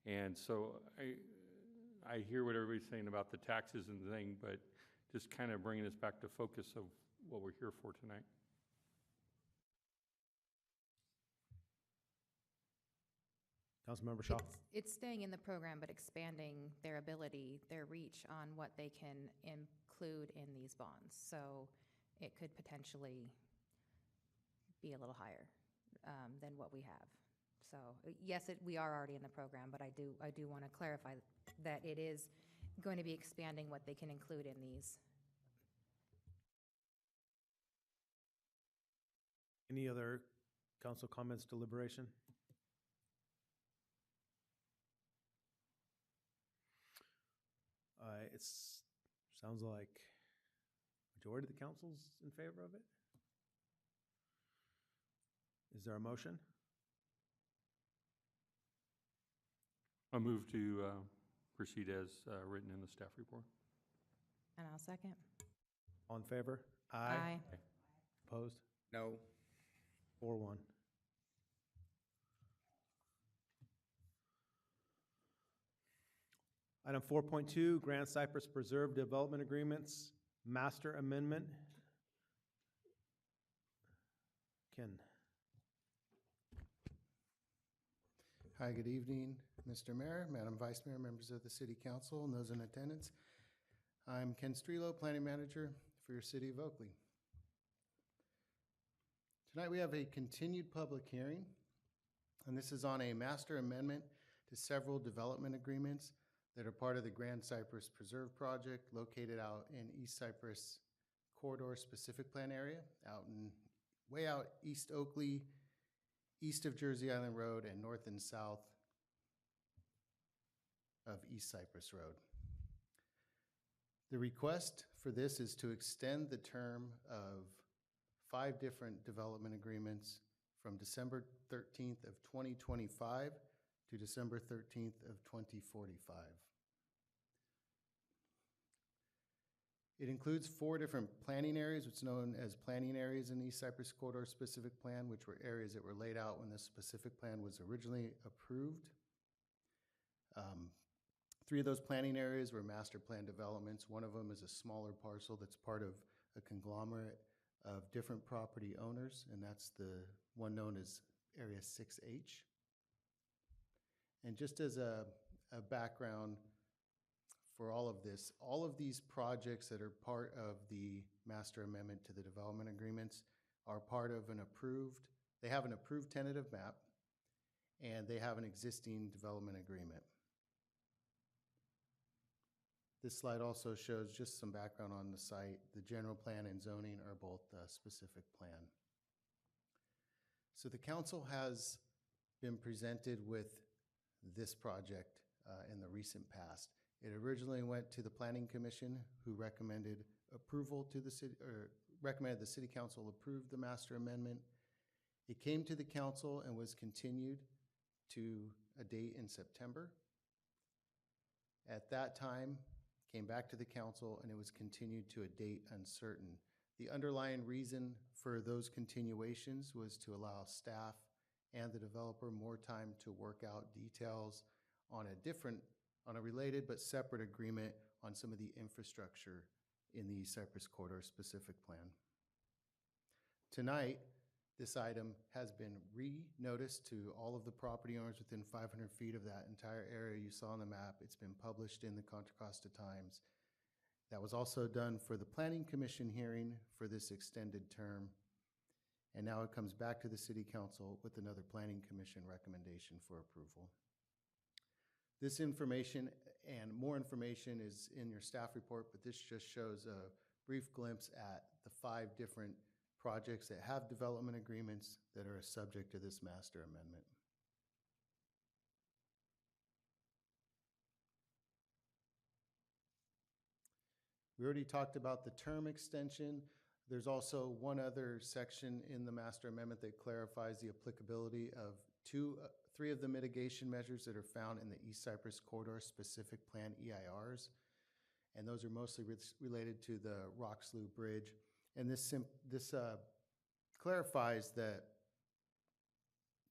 And so I hear what everybody's saying about the taxes and the thing, but just kind of bringing us back to focus of what we're here for tonight. Councilmember Shaw? It's staying in the program, but expanding their ability, their reach on what they can include in these bonds. So it could potentially be a little higher than what we have. So yes, we are already in the program, but I do want to clarify that it is going to be expanding what they can include in these. Any other Council comments, deliberation? It sounds like majority of the council's in favor of it. Is there a motion? I move to proceed as written in the staff report. And I'll second. All in favor? Opposed? No. 4-1. Item 4.2, Grand Cypress Preserve Development Agreements, Master Amendment. Ken. Hi, good evening, Mr. Mayor, Madam Vice Mayor, members of the City Council, and those in attendance. I'm Ken Strelo, Planning Manager for your City of Oakley. Tonight we have a continued public hearing, and this is on a master amendment to several development agreements that are part of the Grand Cypress Preserve Project located out in East Cypress Corridor Specific Plan area, way out East Oakley, east of Jersey Island Road, and north and south of East Cypress Road. The request for this is to extend the term of 5 different development agreements from December 13th of 2025 to December 13th of 2045. It includes 4 different planning areas, what's known as planning areas in the East Cypress Corridor Specific Plan, which were areas that were laid out when the specific plan was originally approved. 3 of those planning areas were master plan developments. One of them is a smaller parcel that's part of a conglomerate of different property owners, and that's the one known as Area 6H. And just as a background for all of this, all of these projects that are part of the master amendment to the development agreements are part of they have an approved tentative map, and they have an existing development agreement. This slide also shows just some background on the site. The general plan and zoning are both a specific plan. So the council has been presented with this project in the recent past. It originally went to the Planning Commission, who recommended approval to the city, or recommended the City Council approve the master amendment. It came to the council and was continued to a date in September. At that time, came back to the council, and it was continued to a date uncertain. The underlying reason for those continuations was to allow staff and the developer more time to work out details on a related but separate agreement on some of the infrastructure in the East Cypress Corridor Specific Plan. Tonight, this item has been re-noticed to all of the property owners within 500 feet of that entire area you saw on the map. It's been published in the Contra Costa Times. That was also done for the Planning Commission hearing for this extended term. And now it comes back to the City Council with another Planning Commission recommendation for approval. This information and more information is in your staff report, but this just shows a brief glimpse at the 5 different projects that have development agreements that are a subject to this master amendment. We already talked about the term extension. There's also one other section in the master amendment that clarifies the applicability of 3 of the mitigation measures that are found in the East Cypress Corridor Specific Plan EIRs. And those are mostly related to the Rock Slough Bridge. And this clarifies that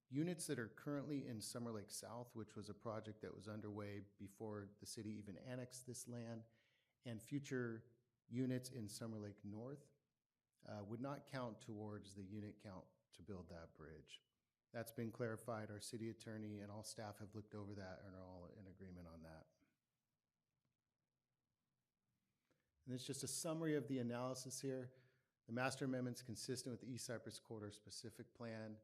units that are currently in Summer Lake South, which was a project that was underway before the city even annexed this land, and future units in Summer Lake North would not count towards the unit count to build that bridge. That's been clarified. Our city attorney and all staff have looked over that and are all in agreement on that. And it's just a summary of the analysis here. The master amendment is consistent with the East Cypress Corridor Specific Plan.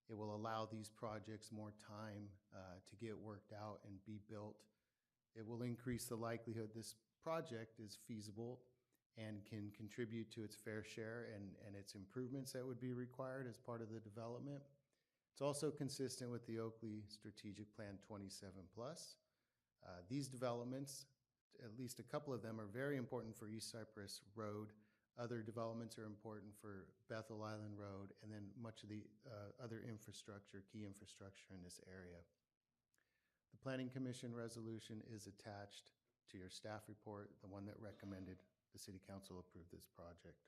It will allow these projects more time to get worked out and be built. It will increase the likelihood this project is feasible and can contribute to its fair share and its improvements that would be required as part of the development. It's also consistent with the Oakley Strategic Plan 27 Plus. These developments, at least a couple of them, are very important for East Cypress Road. Other developments are important for Bethel Island Road, and then much of the other infrastructure, key infrastructure in this area. The Planning Commission resolution is attached to your staff report, the one that recommended the City Council approve this project.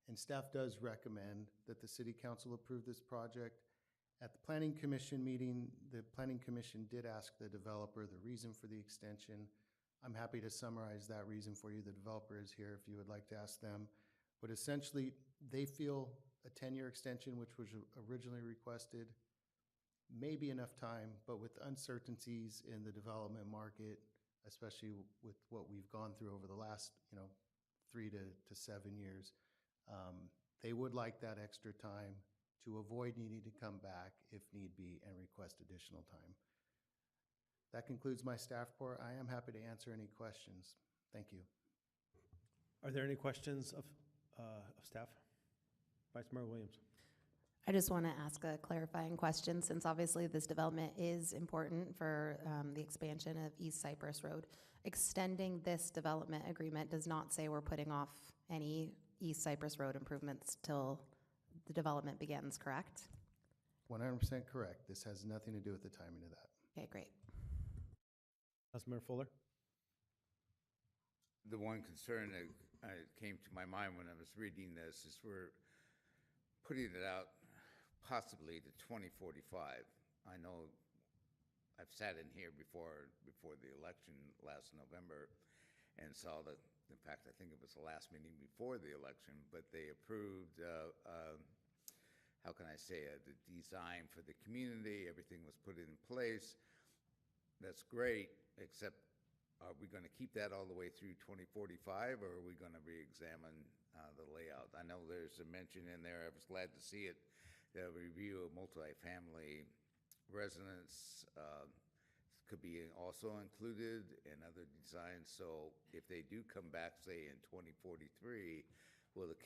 And staff does recommend that the City Council approve this project. At the Planning Commission meeting, the Planning Commission did ask the developer the reason for the extension. I'm happy to summarize that reason for you. The developer is here if you would like to ask them. But essentially, they feel a 10-year extension, which was originally requested, may be enough time, but with uncertainties in the development market, especially with what we've gone through over the last 3 to 7 years, they would like that extra time to avoid needing to come back if need be and request additional time. That concludes my staff report. I am happy to answer any questions. Thank you. Are there any questions of staff? Vice Mayor Williams. I just want to ask a clarifying question, since obviously this development is important for the expansion of East Cypress Road. Extending this development agreement does not say we're putting off any East Cypress Road improvements till the development begins, correct? 100% correct. This has nothing to do with the timing of that. Okay, great. Councilmember Fuller. The one concern that came to my mind when I was reading this is we're putting it out possibly to 2045. I know I've sat in here before the election last November and saw that, in fact, I think it was the last meeting before the election, but they approved, how can I say it, the design for the community, everything was put in place. That's great, except are we going to keep that all the way through 2045, or are we going to re-examine the layout? I know there's a mention in there, I was glad to see it, the review of multifamily residence could be also included in other designs. So if they do come back, say in 2043, will the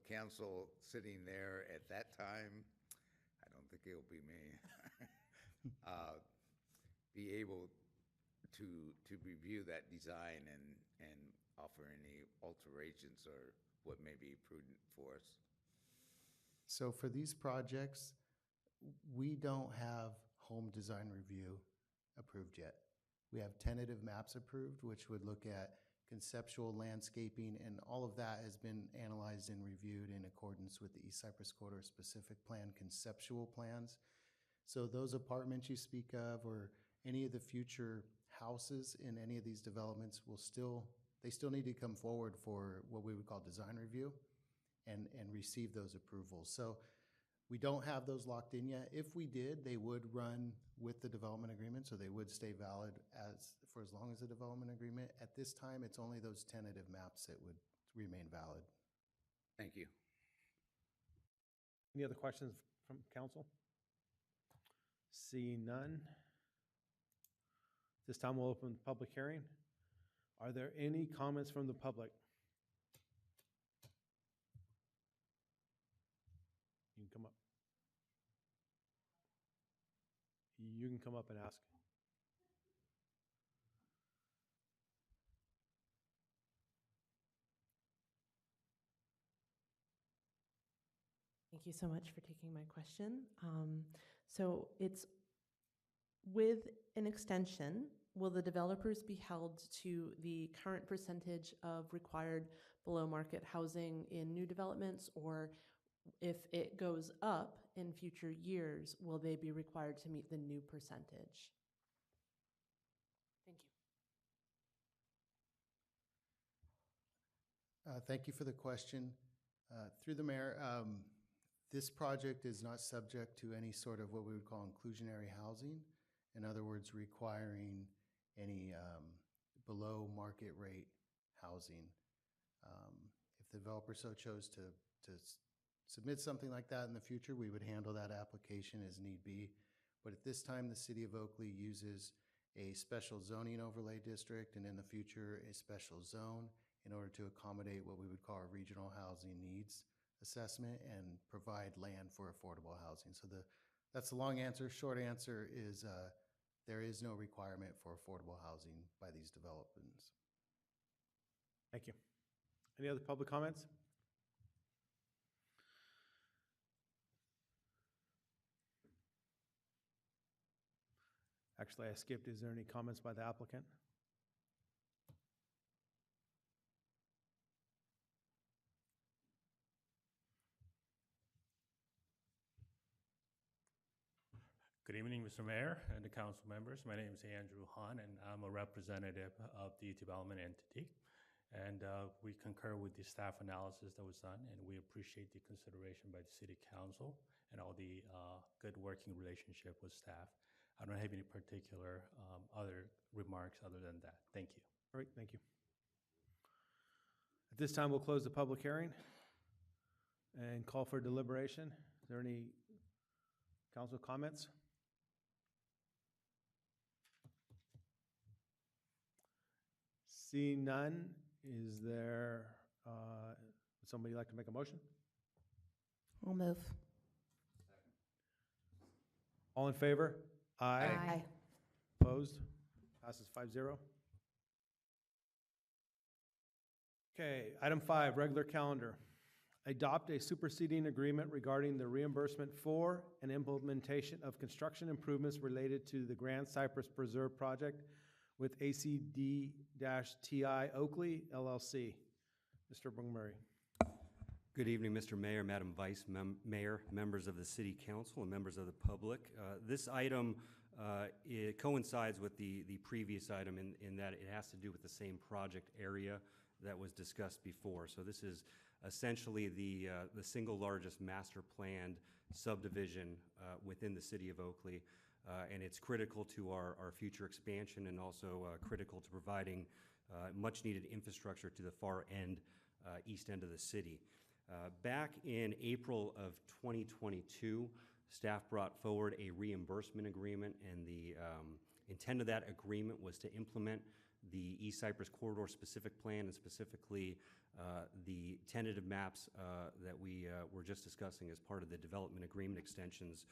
council sitting there at that time, I don't think it'll be me, be able to review that design and offer any alterations or what may be prudent for us? So for these projects, we don't have home design review approved yet. We have tentative maps approved, which would look at conceptual landscaping, and all of that has been analyzed and reviewed in accordance with the East Cypress Corridor specific plan conceptual plans. So those apartments you speak of, or any of the future houses in any of these developments they still need to come forward for what we would call design review and receive those approvals. So we don't have those locked in yet. If we did, they would run with the development agreement, so they would stay valid for as long as the development agreement. At this time, it's only those tentative maps that would remain valid. Thank you. Any other questions from council? Seeing none. This time we'll open the public hearing. Are there any comments from the public? You can come up. You can come up and ask. Thank you so much for taking my question. So it's with an extension, will the developers be held to the current percentage of required below market housing in new developments, or if it goes up in future years, will they be required to meet the new percentage? Thank you. Thank you for the question. Through the mayor, this project is not subject to any sort of what we would call inclusionary housing. In other words, requiring any below market rate housing. If the developer so chose to submit something like that in the future, we would handle that application as need be. But at this time, the city of Oakley uses a special zoning overlay district, and in the future, a special zone in order to accommodate what we would call our regional housing needs, assessment and provide land for affordable housing. So that's the long answer. Short answer is there is no requirement for affordable housing by these developments. Thank you. Any other public comments? Actually, I skipped. Is there any comments by the applicant? Good evening, Mr. Mayor and the council members. My name is Andrew Han, and I'm a representative of the development entity. And we concur with the staff analysis that was done, and we appreciate the consideration by the city council and all the good working relationship with staff. I don't have any particular other remarks other than that. Thank you. All right, thank you. At this time, we'll close the public hearing and call for deliberation. Is there any council comments? Seeing none, is there, would somebody like to make a motion? We'll move. All in favor? Aye. Opposed? Passes 5-0. Okay, item 5, regular calendar. Adopt a superseding agreement regarding the reimbursement for and implementation of construction improvements related to the Grand Cypress Preserve project with ACD-TI Oakley LLC. Mr. Murray. Good evening, Mr. Mayor, Madam Vice Mayor, members of the City Council, and members of the public. This item it coincides with the previous item in that it has to do with the same project area that was discussed before. So this is essentially the single largest master planned subdivision within the city of Oakley. And it's critical to our future expansion and also critical to providing much needed infrastructure to the far end, east end of the city. Back in April of 2022, staff brought forward a reimbursement agreement, and the intent of that agreement was to implement the East Cypress Corridor specific plan, and specifically the tentative maps that we were just discussing as part of the development agreement extensions.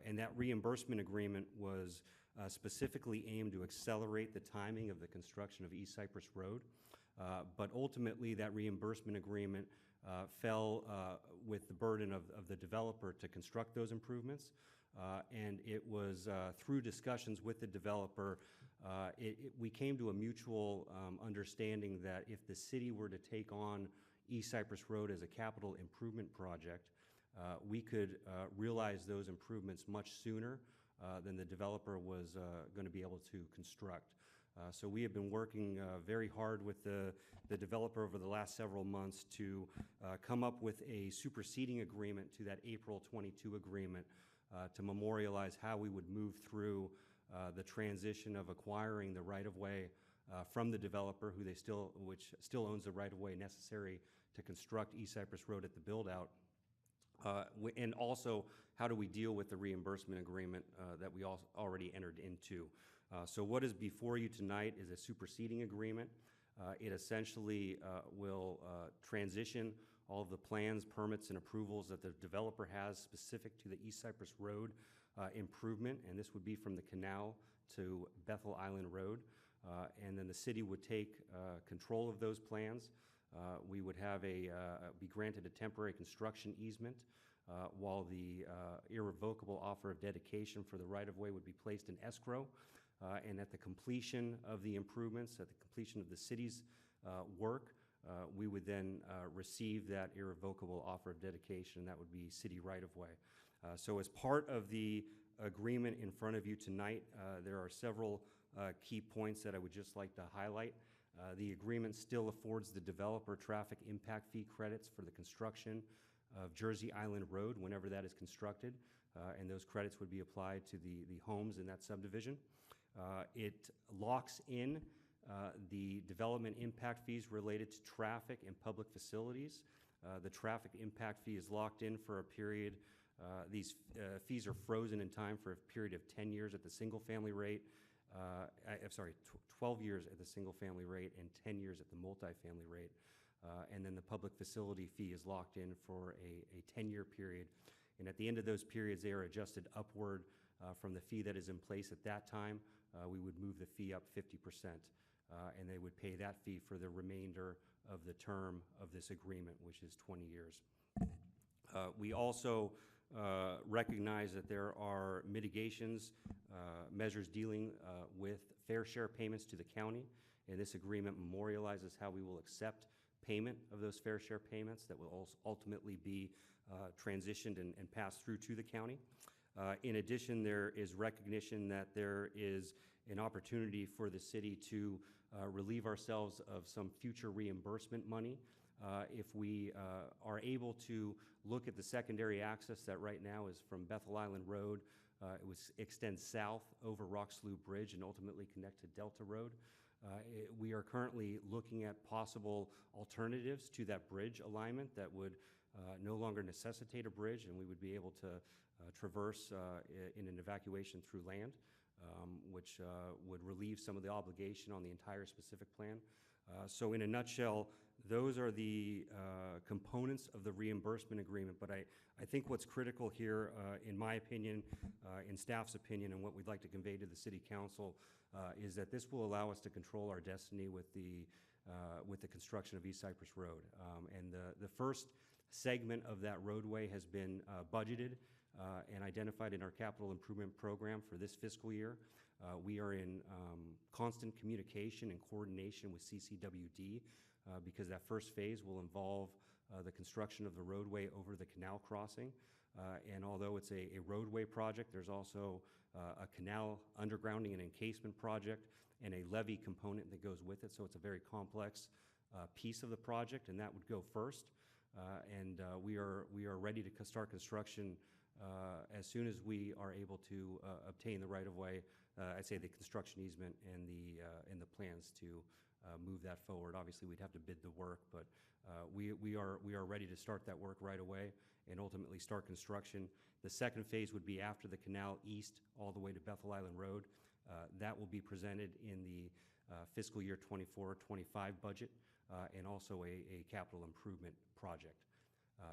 And that reimbursement agreement was specifically aimed to accelerate the timing of the construction of East Cypress Road. But ultimately, that reimbursement agreement fell with the burden of the developer to construct those improvements. And it was through discussions with the developer, we came to a mutual understanding that if the city were to take on East Cypress Road as a capital improvement project, we could realize those improvements much sooner than the developer was going to be able to construct. So we have been working very hard with the developer over the last several months to come up with a superseding agreement to that April 22 agreement to memorialize how we would move through the transition of acquiring the right-of-way from the developer, which still owns the right-of-way necessary to construct East Cypress Road at the build-out. And also, how do we deal with the reimbursement agreement that we already entered into? So what is before you tonight is a superseding agreement. It essentially will transition all of the plans, permits, and approvals that the developer has specific to the East Cypress Road improvement, and this would be from the canal to Bethel Island Road. And then the city would take control of those plans. We would have be granted a temporary construction easement while the irrevocable offer of dedication for the right-of-way would be placed in escrow. And at the completion of the improvements, at the completion of the city's work, we would then receive that irrevocable offer of dedication, and that would be city right-of-way. So as part of the agreement in front of you tonight, there are several key points that I would just like to highlight. The agreement still affords the developer traffic impact fee credits for the construction of Jersey Island Road whenever that is constructed, and those credits would be applied to the homes in that subdivision. It locks in the development impact fees related to traffic and public facilities. The traffic impact fee is locked in for a period. These fees are frozen in time for a period of 10 years at the single-family rate. 12 years at the single-family rate and 10 years at the multifamily rate. and then the public facility fee is locked in for a 10-year period. And at the end of those periods, they are adjusted upward from the fee that is in place at that time. We would move the fee up 50%, and they would pay that fee for the remainder of the term of this agreement, which is 20 years. We also recognize that there are mitigations, measures dealing with fair share payments to the county, and this agreement memorializes how we will accept payment of those fair share payments that will ultimately be transitioned and passed through to the county. In addition, there is recognition that there is an opportunity for the city to relieve ourselves of some future reimbursement money if we are able to look at the secondary access that right now is from Bethel Island Road. It extends south over Rock Slough Bridge and ultimately connect to Delta Road. We are currently looking at possible alternatives to that bridge alignment that would no longer necessitate a bridge, and we would be able to traverse in an evacuation through land, which would relieve some of the obligation on the entire specific plan. So in a nutshell, those are the components of the reimbursement agreement. But I think what's critical here, in my opinion, in staff's opinion, and what we'd like to convey to the City Council, is that this will allow us to control our destiny with the construction of East Cypress Road. And the first segment of that roadway has been budgeted and identified in our capital improvement program for this fiscal year. We are in constant communication and coordination with CCWD because that first phase will involve the construction of the roadway over the canal crossing. And although it's a roadway project, there's also a canal undergrounding and encasement project and a levee component that goes with it. So it's a very complex piece of the project, and that would go first. And we are ready to start construction as soon as we are able to obtain the right-of-way, I'd say the construction easement and the plans to move that forward. Obviously, we'd have to bid the work, but we are ready to start that work right away and ultimately start construction. The second phase would be after the canal east all the way to Bethel Island Road. That will be presented in the fiscal year 24-25 budget and also a capital improvement project.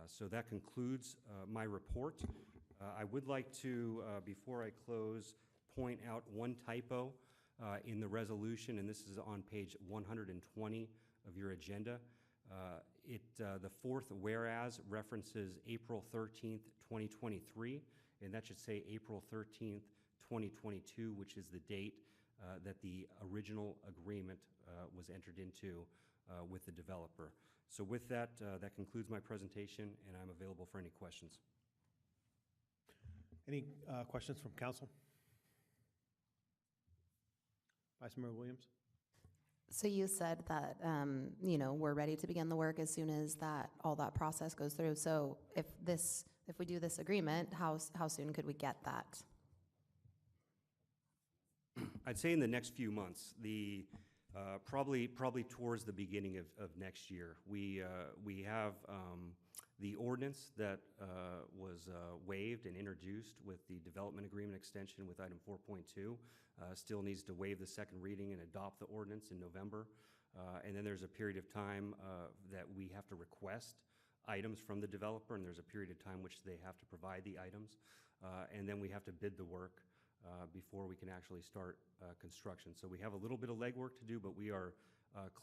So that concludes my report. I would like to, before I close, point out one typo in the resolution, and this is on page 120 of your agenda. The fourth whereas references April 13th, 2023, and that should say April 13th, 2022, which is the date that the original agreement was entered into with the developer. So with that, that concludes my presentation, and I'm available for any questions. Any questions from council? Vice Mayor Williams? So you said that, we're ready to begin the work as soon as all that process goes through. So if we do this agreement, how soon could we get that? I'd say in the next few months, probably towards the beginning of next year. We have the ordinance that was waived and introduced with the development agreement extension with item 4.2 still needs to waive the second reading and adopt the ordinance in November. And then there's a period of time that we have to request items from the developer, and there's a period of time which they have to provide the items. And then we have to bid the work before we can actually start construction. So we have a little bit of legwork to do, but we are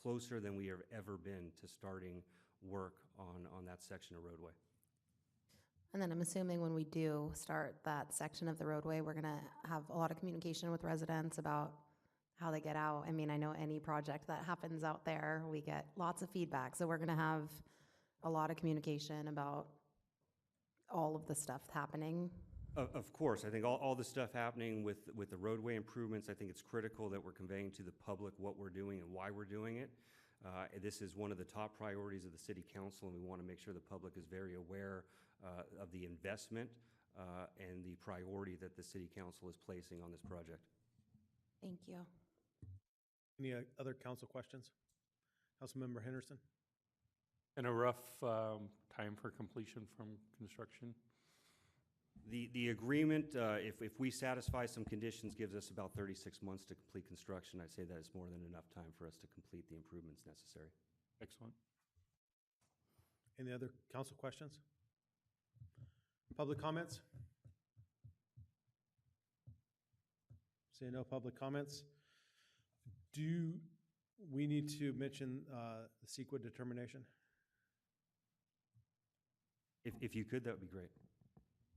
closer than we have ever been to starting work on that section of roadway. And then I'm assuming when we do start that section of the roadway, we're going to have a lot of communication with residents about how they get out. I mean, I know any project that happens out there, we get lots of feedback. So we're going to have a lot of communication about all of the stuff happening. Of course, I think all the stuff happening with the roadway improvements, I think it's critical that we're conveying to the public what we're doing and why we're doing it. This is one of the top priorities of the City Council, and we want to make sure the public is very aware of the investment and the priority that the City Council is placing on this project. Thank you. Any other council questions? Councilmember Henderson? And a rough time for completion from construction? The agreement, if we satisfy some conditions, gives us about 36 months to complete construction. I'd say that is more than enough time for us to complete the improvements necessary. Excellent. Any other council questions? Public comments? Seeing no public comments. Do we need to mention the CEQA determination? If you could, that would be great.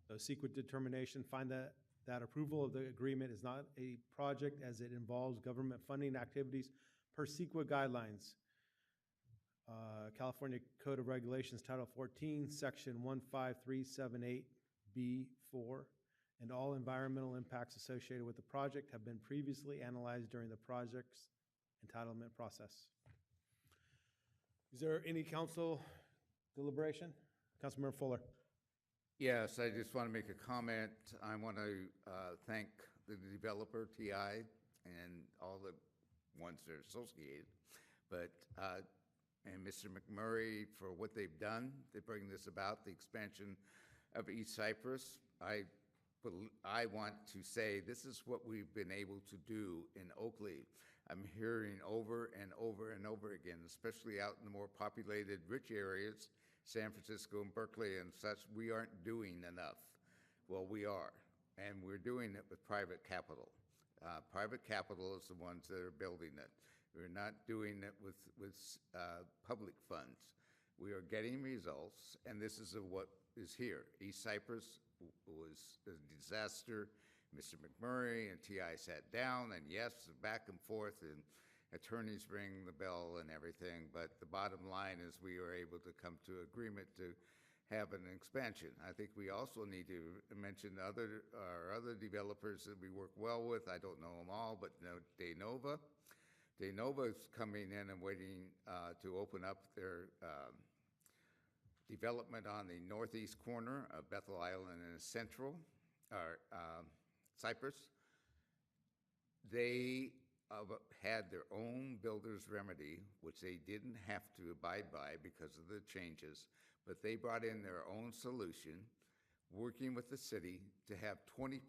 So CEQA determination, find that approval of the agreement is not a project as it involves government funding activities per CEQA guidelines. California Code of Regulations, Title 14, Section 15378B4, and all environmental impacts associated with the project have been previously analyzed during the project's entitlement process. Is there any council deliberation? Councilmember Fuller. Yes, I just want to make a comment. I want to thank the developer, TI, and all the ones that are associated, but and Mr. McMurray for what they've done to bring this about, the expansion of East Cyprus. I want to say this is what we've been able to do in Oakley. I'm hearing over and over and over again, especially out in the more populated, rich areas, San Francisco and Berkeley and such, we aren't doing enough. Well, we are, and we're doing it with private capital. Private capital is the ones that are building it. We're not doing it with public funds. We are getting results, and this is what is here. East Cyprus was a disaster. Mr. McMurray and TI sat down, and yes, back and forth, and attorneys ring the bell and everything, but the bottom line is we were able to come to agreement to have an expansion. I think we also need to mention our other developers that we work well with. I don't know them all, but DeNova. DeNova is coming in and waiting to open up their development on the northeast corner of Bethel Island and Central, Cyprus. They had their own builder's remedy, which they didn't have to abide by because of the changes, but they brought in their own solution, working with the city to have 20%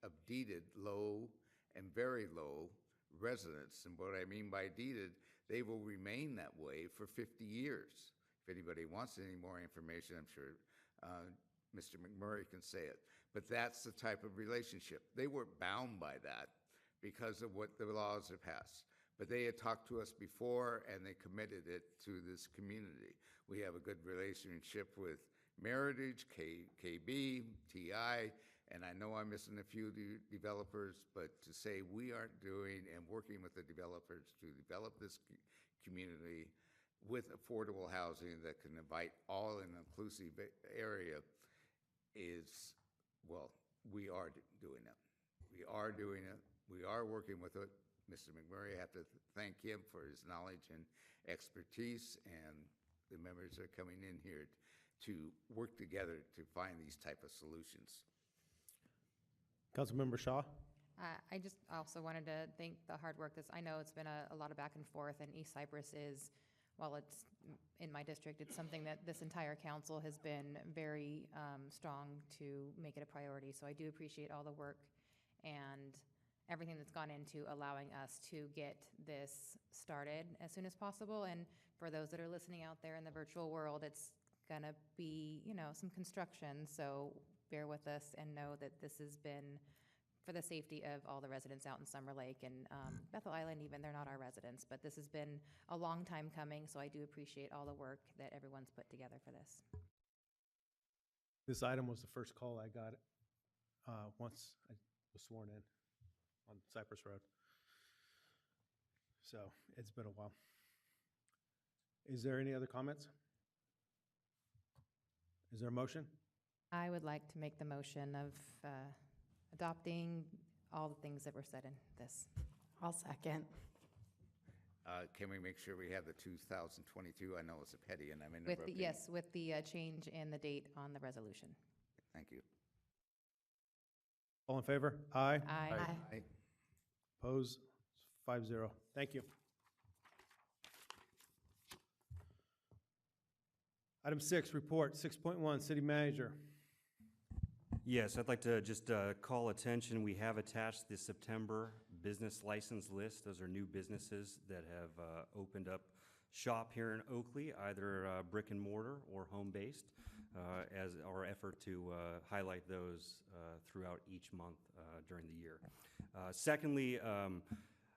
of deeded low and very low residents. And what I mean by deeded, they will remain that way for 50 years. If anybody wants any more information, I'm sure Mr. McMurray can say it. But that's the type of relationship. They weren't bound by that because of what the laws have passed. But they had talked to us before, and they committed it to this community. We have a good relationship with Meritage, KB, TI, and I know I'm missing a few developers, but to say we aren't doing and working with the developers to develop this community with affordable housing that can invite all in an inclusive area is, well, we are doing it. We are doing it. We are working with it. Mr. McMurray, I have to thank him for his knowledge and expertise, and the members are coming in here to work together to find these type of solutions. Councilmember Shaw. I just also wanted to thank the hard work. I know it's been a lot of back and forth, and East Cyprus is, while it's in my district, it's something that this entire council has been very strong to make it a priority. So I do appreciate all the work and everything that's gone into allowing us to get this started as soon as possible. And for those that are listening out there in the virtual world, it's gonna be, some construction. So bear with us and know that this has been for the safety of all the residents out in Summer Lake and Bethel Island. Even they're not our residents, but this has been a long time coming. So I do appreciate all the work that everyone's put together for this. This item was the first call I got once I was sworn in on Cypress Road. So it's been a while. Is there any other comments? Is there a motion? I would like to make the motion of adopting all the things that were said in this. I'll second. Can we make sure we have the 2022? I know it's a petty and I'm With interrupting. yes, with the change in the date on the resolution. Thank you. All in favor? Aye. Aye. Aye. Oppose? 5-0. Thank you. Item 6, report 6.1, city manager. Yes, I'd like to just call attention. We have attached the September business license list. Those are new businesses that have opened up shop here in Oakley, either brick and mortar or home-based, as our effort to highlight those throughout each month during the year. Secondly,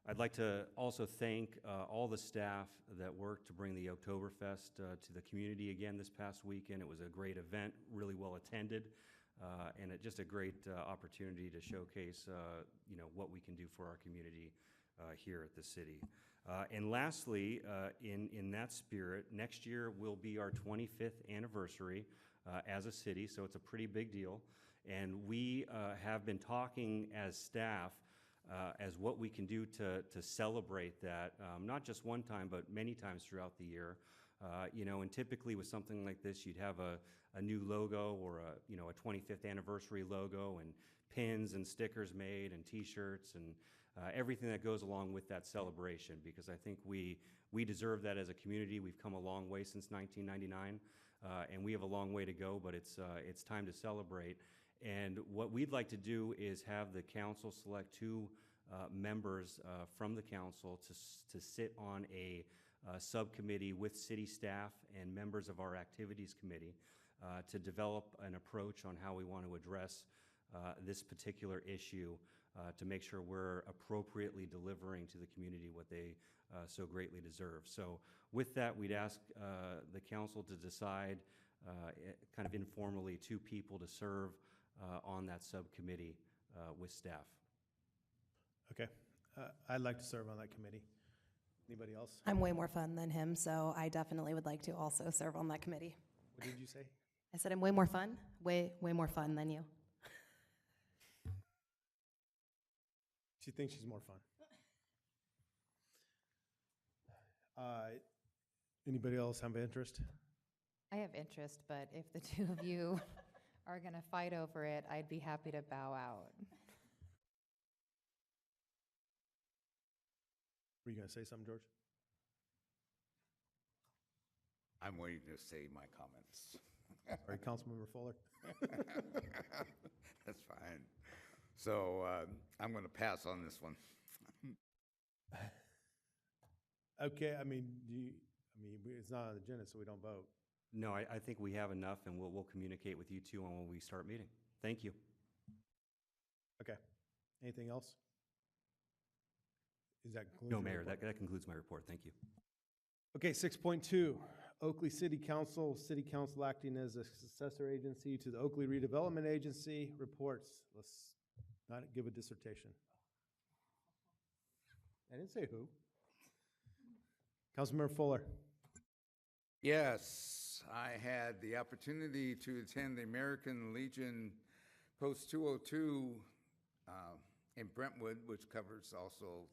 I'd like to also thank all the staff that worked to bring the Oktoberfest to the community again this past weekend. It was a great event, really well attended, and just a great opportunity to showcase what we can do for our community here at the city. And lastly, in that spirit, next year will be our 25th anniversary as a city, so it's a pretty big deal. And we have been talking as staff as what we can do to celebrate that, not just one time, but many times throughout the year. And typically with something like this, you'd have a new logo or a 25th anniversary logo and pins and stickers made and T-shirts and everything that goes along with that celebration, because I think we deserve that as a community. We've come a long way since 1999, and we have a long way to go, but it's time to celebrate. And what we'd like to do is have the council select two members from the council to sit on a subcommittee with city staff and members of our activities committee to develop an approach on how we want to address this particular issue to make sure we're appropriately delivering to the community what they so greatly deserve. So with that, we'd ask the council to decide kind of informally two people to serve on that subcommittee with staff. Okay. I'd like to serve on that committee. Anybody else? I'm way more fun than him, so I definitely would like to also serve on that committee. What did you say? I said I'm way more fun, way more fun than you. She thinks she's more fun. Anybody else have interest? I have interest, but if the two of you are going to fight over it, I'd be happy to bow out. Were you going to say something, George? I'm waiting to say my comments. All right, Councilmember Fuller. That's fine. So I'm going to pass on this one. Okay, I mean, it's not on the agenda, so we don't vote. No, I think we have enough, and we'll communicate with you two on when we start meeting. Thank you. Okay. Anything else? Is that conclusion? No, Mayor, that concludes my report. Thank you. Okay, 6.2, Oakley City Council acting as a successor agency to the Oakley Redevelopment Agency, reports. Let's not give a dissertation. I didn't say who. Councilmember Fuller. Yes, I had the opportunity to attend the American Legion Post 202 in Brentwood, which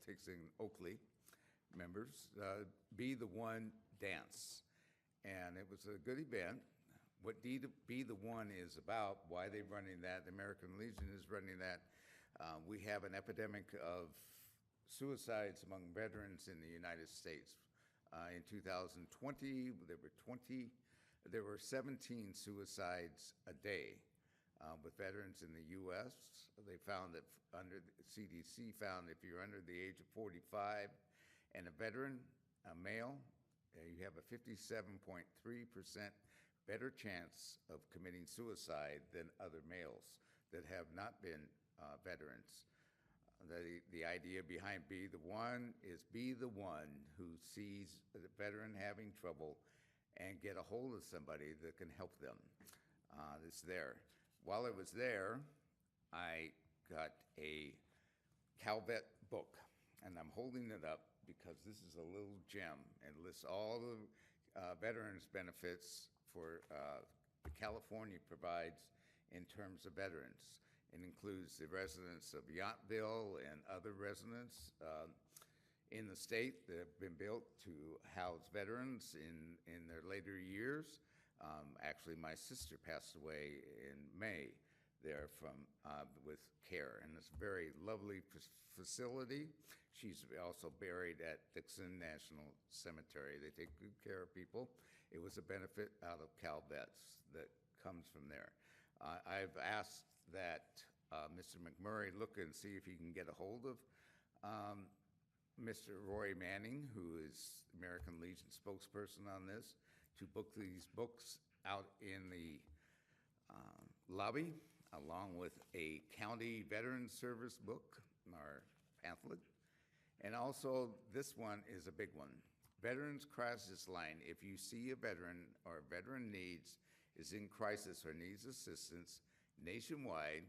takes in Oakley members, Be the One dance. And it was a good event. What Be the One is about, why they're running that, the American Legion is running that. We have an epidemic of suicides among veterans in the United States. In 2020, there were 17 suicides a day with veterans in the U.S. They found that CDC found if you're under the age of 45 and a veteran, a male, you have a 57.3% better chance of committing suicide than other males that have not been veterans. The idea behind Be the One is be the one who sees the veteran having trouble and get a hold of somebody that can help them. It's there. While I was there, I got a Calvet book, and I'm holding it up because this is a little gem and lists all the veterans benefits for California provides in terms of veterans. It includes the residents of Yountville and other residents in the state that have been built to house veterans in their later years. Actually, my sister passed away in May there with care, and it's a very lovely facility. She's also buried at Dixon National Cemetery. They take good care of people. It was a benefit out of Calvets that comes from there. I've asked that Mr. McMurray look and see if he can get a hold of Mr. Roy Manning, who is American Legion spokesperson on this, to book these books out in the lobby, along with a county veteran service book, our pamphlet. And also, this one is a big one. Veterans Crisis Line. If you see a veteran or a veteran is in crisis or needs assistance, nationwide,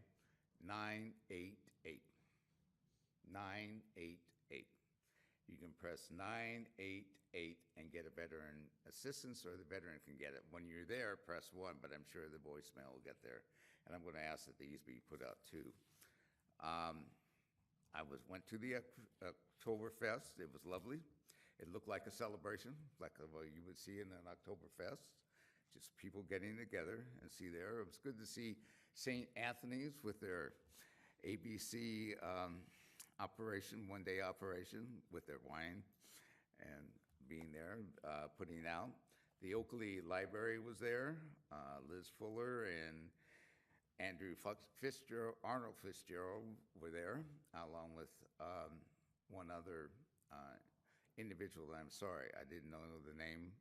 988. 988. You can press 988 and get a veteran assistance, or the veteran can get it. When you're there, press 1, but I'm sure the voicemail will get there. And I'm going to ask that these be put out too. I went to the Oktoberfest. It was lovely. It looked like a celebration, like you would see in an Oktoberfest. Just people getting together and see there. It was good to see St. Anthony's with their ABC operation, one-day operation with their wine and being there, putting out. The Oakley Library was there. Liz Fuller and Arnold Fitzgerald were there, along with one other individual that I'm sorry, I didn't know the name,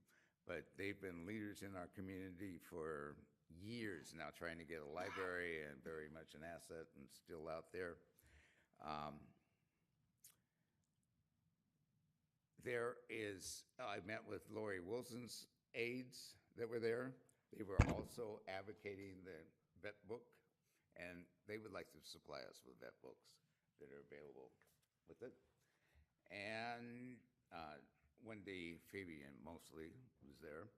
but they've been leaders in our community for years now, trying to get a library, and very much an asset and still out there. I met with Lori Wilson's aides that were there. They were also advocating the vet book, and they would like to supply us with vet books that are available with it. And Wendy Fabian mostly was there,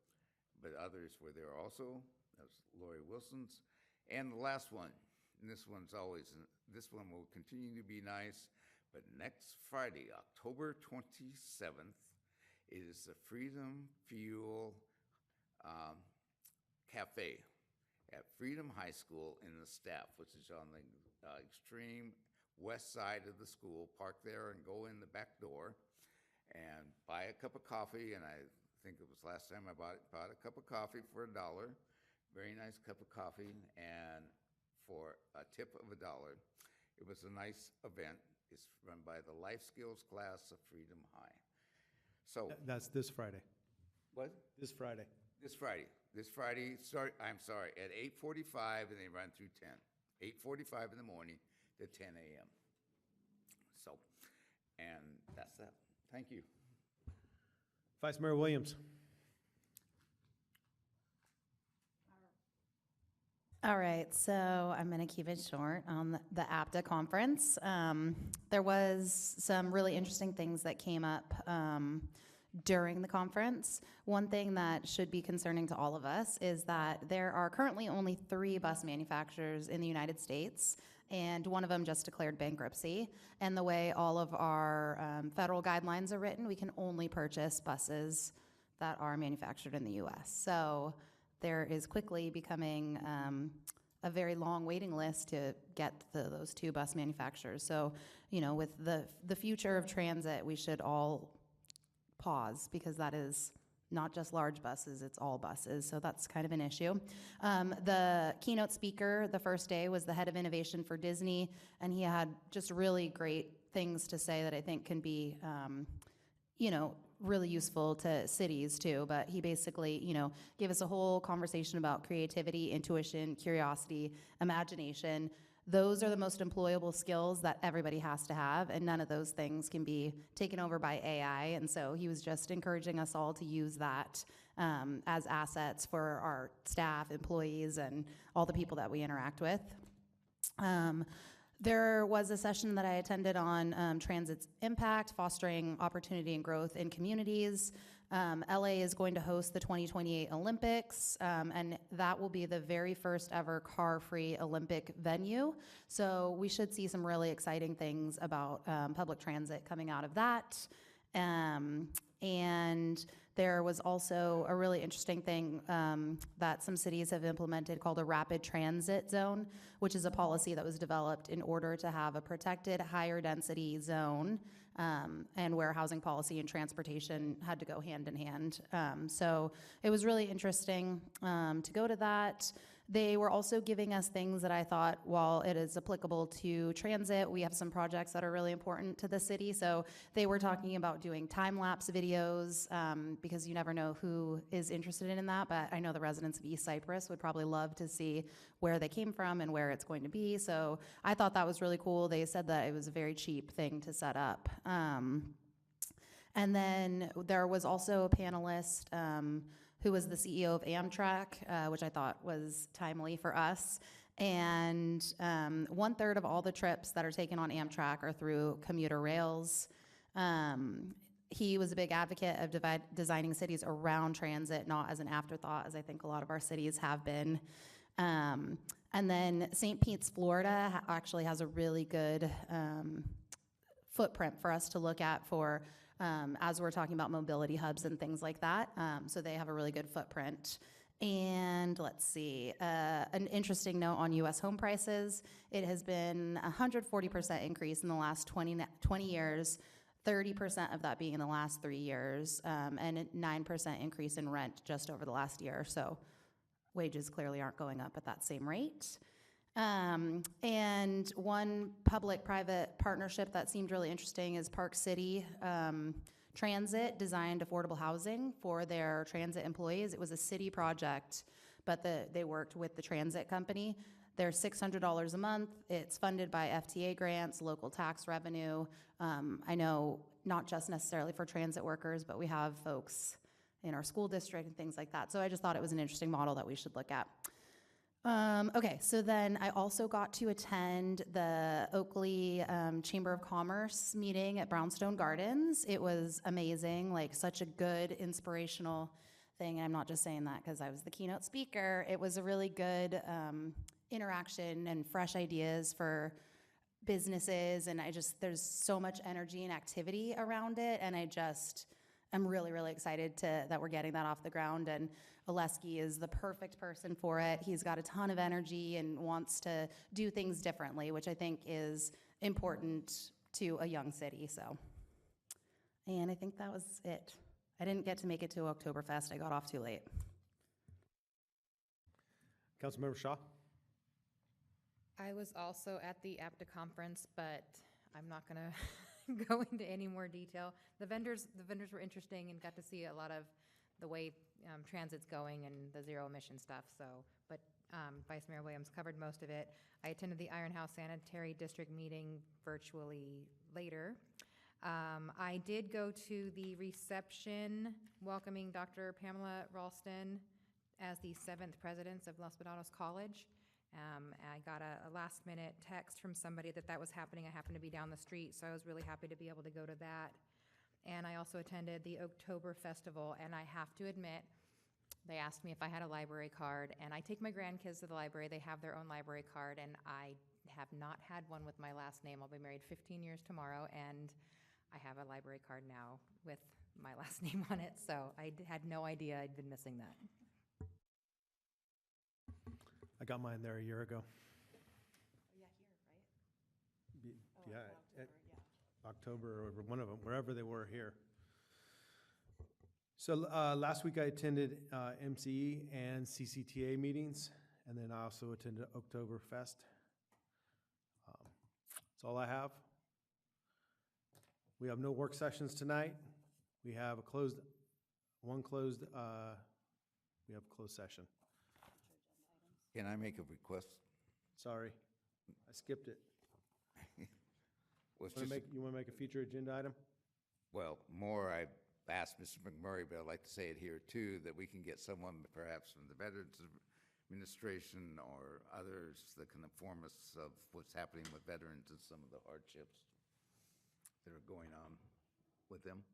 but others were there also. That was Lori Wilson's. And the last one, and this one will continue to be nice, but next Friday, October 27th, is the Freedom Fuel Cafe at Freedom High School in the Staff, which is on the extreme west side of the school. Park there and go in the back door and buy a cup of coffee. And I think it was last time I bought a cup of coffee for $1. Very nice cup of coffee, and for a tip of $1. It was a nice event. It's run by the Life Skills class of Freedom High. So That's this Friday. what? This Friday. This Friday. At 8:45, and they run through 10. 8:45 in the morning to 10 a.m. So, and that's that. Thank you. Vice Mayor Williams. All right, so I'm going to keep it short on the APTA conference. There was some really interesting things that came up during the conference. One thing that should be concerning to all of us is that there are currently only 3 bus manufacturers in the United States, and one of them just declared bankruptcy. And the way all of our federal guidelines are written, we can only purchase buses that are manufactured in the US. So there is quickly becoming a very long waiting list to get those 2 bus manufacturers. So, with the future of transit, we should all pause, because that is not just large buses, it's all buses. So that's kind of an issue. The keynote speaker the first day was the head of innovation for Disney, and he had just really great things to say that I think can be, really useful to cities too. But he basically, gave us a whole conversation about creativity, intuition, curiosity, imagination. Those are the most employable skills that everybody has to have, and none of those things can be taken over by AI. And so he was just encouraging us all to use that as assets for our staff, employees, and all the people that we interact with. There was a session that I attended on transit's impact, fostering opportunity and growth in communities. LA is going to host the 2028 Olympics, and that will be the very first ever car-free Olympic venue. So we should see some really exciting things about public transit coming out of that. And there was also a really interesting thing that some cities have implemented called a rapid transit zone, which is a policy that was developed in order to have a protected higher density zone, and where housing policy and transportation had to go hand in hand. So it was really interesting to go to that. They were also giving us things that I thought, while it is applicable to transit, we have some projects that are really important to the city. So they were talking about doing time-lapse videos, because you never know who is interested in that, but I know the residents of East Cyprus would probably love to see where they came from and where it's going to be. So I thought that was really cool. They said that it was a very cheap thing to set up. And then there was also a panelist who was the CEO of Amtrak, which I thought was timely for us. And 1/3 of all the trips that are taken on Amtrak are through commuter rails. He was a big advocate of designing cities around transit, not as an afterthought, as I think a lot of our cities have been. And then St. Pete's, Florida actually has a really good footprint for us to look at for as we're talking about mobility hubs and things like that. So they have a really good footprint. And let's see, an interesting note on U.S. home prices. It has been a 140% increase in the last 20 years, 30% of that being in the last 3 years, and a 9% increase in rent just over the last year. So wages clearly aren't going up at that same rate. And one public-private partnership that seemed really interesting is Park City Transit designed affordable housing for their transit employees. It was a city project, but they worked with the transit company. They're $600 a month. It's funded by FTA grants, local tax revenue. I know not just necessarily for transit workers, but we have folks in our school district and things like that. So I just thought it was an interesting model that we should look at. Okay, so then I also got to attend the Oakley Chamber of Commerce meeting at Brownstone Gardens. It was amazing, like such a good, inspirational thing. And I'm not just saying that because I was the keynote speaker. It was a really good interaction and fresh ideas for businesses. And there's so much energy and activity around it. And I'm really, really excited that we're getting that off the ground. And Oleski is the perfect person for it. He's got a ton of energy and wants to do things differently, which I think is important to a young city. So, and I think that was it. I didn't get to make it to Oktoberfest. I got off too late. Councilmember Shaw? I was also at the APTA conference, but I'm not going to go into any more detail. The vendors were interesting and got to see a lot of the way transit's going and the zero emission stuff. So, but Vice Mayor Williams covered most of it. I attended the Iron House Sanitary District meeting virtually later. I did go to the reception welcoming Dr. Pamela Ralston as the 7th president of Los Donados College. I got a last minute text from somebody that was happening. I happened to be down the street, so I was really happy to be able to go to that. And I also attended the Oktober Festival, and I have to admit, they asked me if I had a library card, and I take my grandkids to the library. They have their own library card, and I have not had one with my last name. I'll be married 15 years tomorrow, and I have a library card now with my last name on it, so I had no idea I'd been missing that. I got mine there a year ago. Yeah, here, right? Yeah, October or one of them, wherever they were here. So last week I attended MCE and CCTA meetings, and then I also attended Oktoberfest. That's all I have. We have no work sessions tonight. We have a closed session. Can I make a request? Sorry, I skipped it. Well, it's You want to make a future agenda item? Well, more I've asked Mr. McMurray, but I'd like to say it here too, that we can get someone perhaps from the Veterans Administration or others that can inform us of what's happening with veterans and some of the hardships that are going on with them.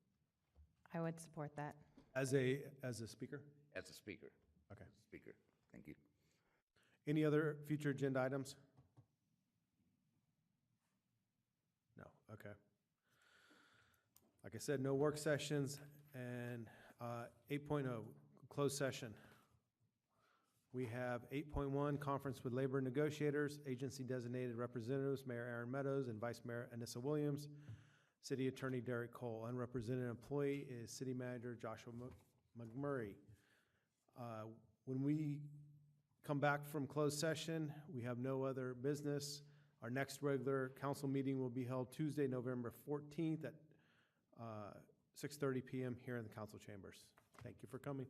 I would support that. As a speaker? As a speaker. Okay. Speaker, thank you. Any other future agenda items? No, okay. Like I said, no work sessions, and 8.0, closed session. We have 8.1, conference with labor negotiators, agency designated representatives, Mayor Aaron Meadows and Vice Mayor Anissa Williams, City Attorney Derek Cole. Unrepresented employee is City Manager Joshua McMurray. When we come back from closed session. We have no other business. Our next regular council meeting will be held Tuesday, November 14th at 6:30 PM here in the council chambers. Thank you for coming.